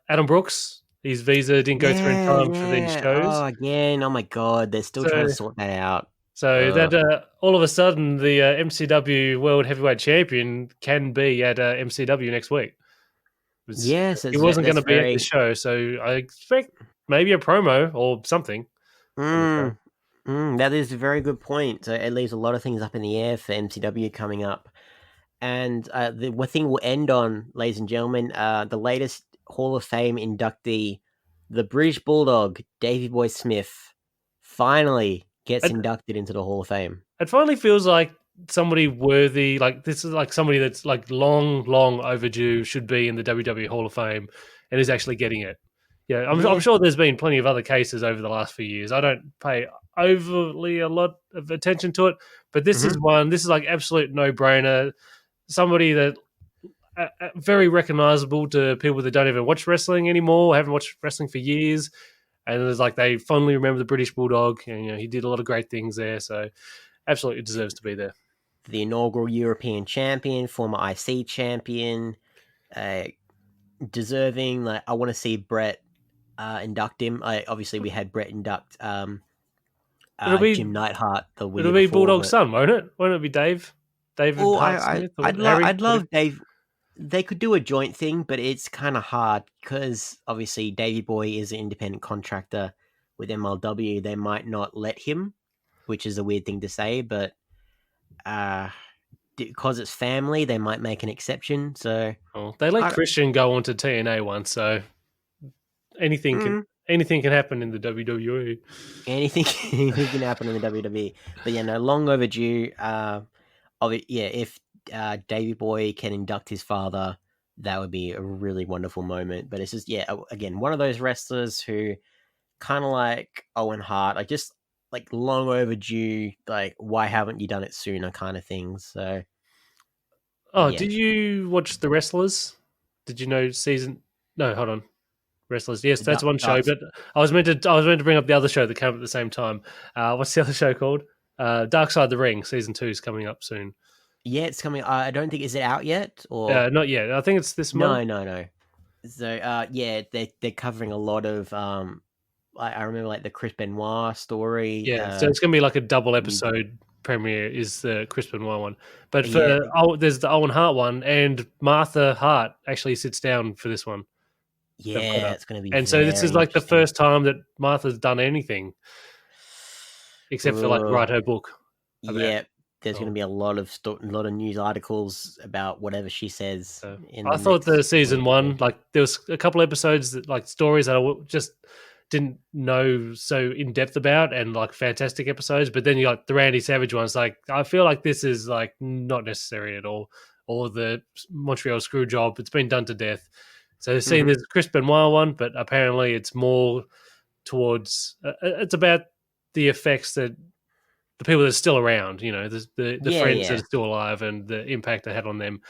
Speaker 6: Adam Brooks, his visa didn't go through in
Speaker 5: Yeah,
Speaker 6: time for these
Speaker 5: yeah.
Speaker 6: shows.
Speaker 5: Oh, again. Oh my God, they're still trying
Speaker 6: So,
Speaker 5: to sort that out.
Speaker 6: so that all of a sudden the MCW World Heavyweight Champion can be at MCW next week.
Speaker 5: Yes,
Speaker 6: He wasn't going
Speaker 5: that's
Speaker 6: to be at the
Speaker 5: very.
Speaker 6: show, so I expect maybe a promo or something on the show.
Speaker 5: That is a very good point. So it leaves a lot of things up in the air for MCW coming up. And the one thing we'll end on, ladies and gentlemen, the latest Hall of Fame inductee, the British Bulldog, Davey Boy Smith, finally gets
Speaker 6: It,
Speaker 5: inducted into the Hall of Fame.
Speaker 6: it finally feels like somebody worthy, like this is like somebody that's like long overdue, should be in the WWE Hall of Fame, and is actually getting it. Yeah, I'm
Speaker 5: Yeah.
Speaker 6: sure there's been plenty of other cases over the last few years. I don't pay overly a lot of attention to it, but this is
Speaker 5: Mm-hmm.
Speaker 6: one. This is like absolute no brainer. Somebody that very recognizable to people that don't even watch wrestling anymore, haven't watched wrestling for years, and it's like they fondly remember the British Bulldog, and he did a lot of great things there. So absolutely deserves to be there.
Speaker 5: The inaugural European champion, former IC champion, uh, deserving. Like, I want to see Brett induct him. Obviously, we had Brett induct
Speaker 6: It'll be
Speaker 5: Jim Neidhart the
Speaker 6: it'll
Speaker 5: year
Speaker 6: be
Speaker 5: before,
Speaker 6: Bulldog's
Speaker 5: but
Speaker 6: son, won't it? Won't it be David
Speaker 5: oh,
Speaker 6: Hart Smith or Harry?
Speaker 5: I'd love Dave. They could do a joint thing, but it's kind of hard because obviously Davy Boy is an independent contractor with MLW. They might not let him, which is a weird thing to say, but because it's family, they might make an exception. So
Speaker 6: Oh, they let
Speaker 5: I,
Speaker 6: Christian go on to TNA once, so anything can
Speaker 5: mm,
Speaker 6: anything can happen in the WWE.
Speaker 5: anything anything can happen in the WWE. But yeah, no, long overdue. If Davy Boy can induct his father, that would be a really wonderful moment. But it's just, again, one of those wrestlers who kind of like Owen Hart, like just like long overdue, like why haven't you done it sooner kind of thing. So
Speaker 6: Oh,
Speaker 5: yeah,
Speaker 6: did you watch The Wrestlers? Did you know season? No, hold on. Wrestlers. Yes,
Speaker 5: the
Speaker 6: that's one show.
Speaker 5: dark,
Speaker 6: But I was meant to bring up the other show that came up at the same time. What's the other show called? Dark Side of the Ring. Season 2 is coming up soon.
Speaker 5: yeah, it's coming. I don't think, is it out yet, or
Speaker 6: Not yet. I think it's this month.
Speaker 5: no. So yeah, they're covering a lot of I remember like the Chris Benoit story.
Speaker 6: Yeah, so it's going to be like a double episode premiere. Is the Chris Benoit one, but
Speaker 5: Yeah,
Speaker 6: there's the Owen Hart one, and Martha Hart actually sits down for this one. They've got
Speaker 5: yeah,
Speaker 6: her.
Speaker 5: it's going to be
Speaker 6: And so this is
Speaker 5: very
Speaker 6: like the
Speaker 5: interesting.
Speaker 6: first time that Martha's done anything except for like
Speaker 5: Ugh.
Speaker 6: write her book about.
Speaker 5: Yeah, there's going to
Speaker 6: Oh,
Speaker 5: be a lot of news articles about whatever she says
Speaker 6: so
Speaker 5: in
Speaker 6: I
Speaker 5: the
Speaker 6: thought the
Speaker 5: next
Speaker 6: season
Speaker 5: week or two.
Speaker 6: one, like there was a couple episodes that like stories that just didn't know so in depth about, and like fantastic episodes. But then you got the Randy Savage ones. Like I feel like this is like not necessary at all. Or the Montreal screw job, it's been done to death. So seeing
Speaker 5: Mhm.
Speaker 6: this Chris Benoit one, but apparently it's more towards it's about the effects that the people that are still around, the friends that
Speaker 5: Yeah.
Speaker 6: are still alive and the impact they had on them.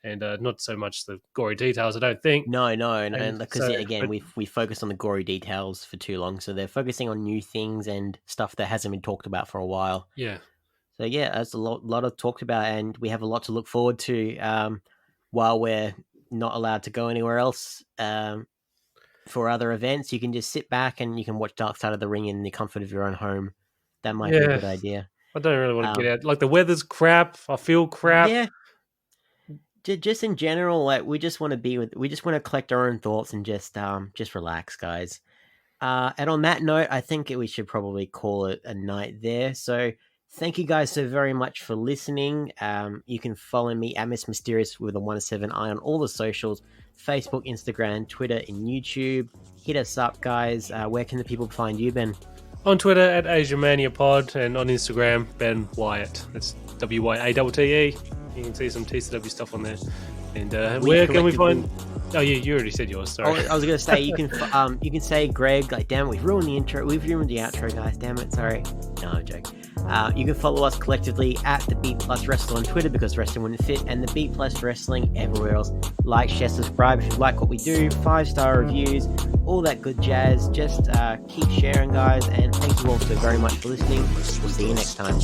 Speaker 6: and not so much the gory details, I don't think.
Speaker 5: No, and
Speaker 6: And
Speaker 5: because
Speaker 6: so-
Speaker 5: again,
Speaker 6: but-
Speaker 5: we focused on the gory details for too long, so they're focusing on new things and stuff that hasn't been talked about for a while.
Speaker 6: Yeah.
Speaker 5: So yeah, that's a lot of talked about, and we have a lot to look forward to while we're not allowed to go anywhere else for other events. You can just sit back and you can watch Dark Side of the Ring in the comfort of your own home. That might be a good idea.
Speaker 6: I don't really want to get out. Like, the weather's crap. I feel crap.
Speaker 5: Yeah. Just in general, like we just want to collect our own thoughts and just relax, guys. And on that note, I think we should probably call it a night there. So thank you guys so very much for listening. You can follow me at Miss Mysterious with a 1-7 I on all the socials: Facebook, Instagram, Twitter, and YouTube. Hit us up, guys. Where can the people find you, Ben?
Speaker 6: On Twitter at AsiaManiaPod, and on Instagram, Ben Wyatt. That's WYATTE. You can see some TCW stuff on there. And where can we find? Oh, yeah, you already said yours. Sorry.
Speaker 5: I was gonna say you can say Greg. Like, damn, we've ruined the intro. We've ruined the outro, guys. Damn it. Sorry. No, I'm joking. You can follow us collectively at the Beat Plus Wrestling on Twitter because wrestling wouldn't fit, and the Beat Plus Wrestling everywhere else. Like, share, subscribe if you like what we do. 5-star reviews, all that good jazz. Just keep sharing, guys, and thank you all so very much for listening. We'll see you next time.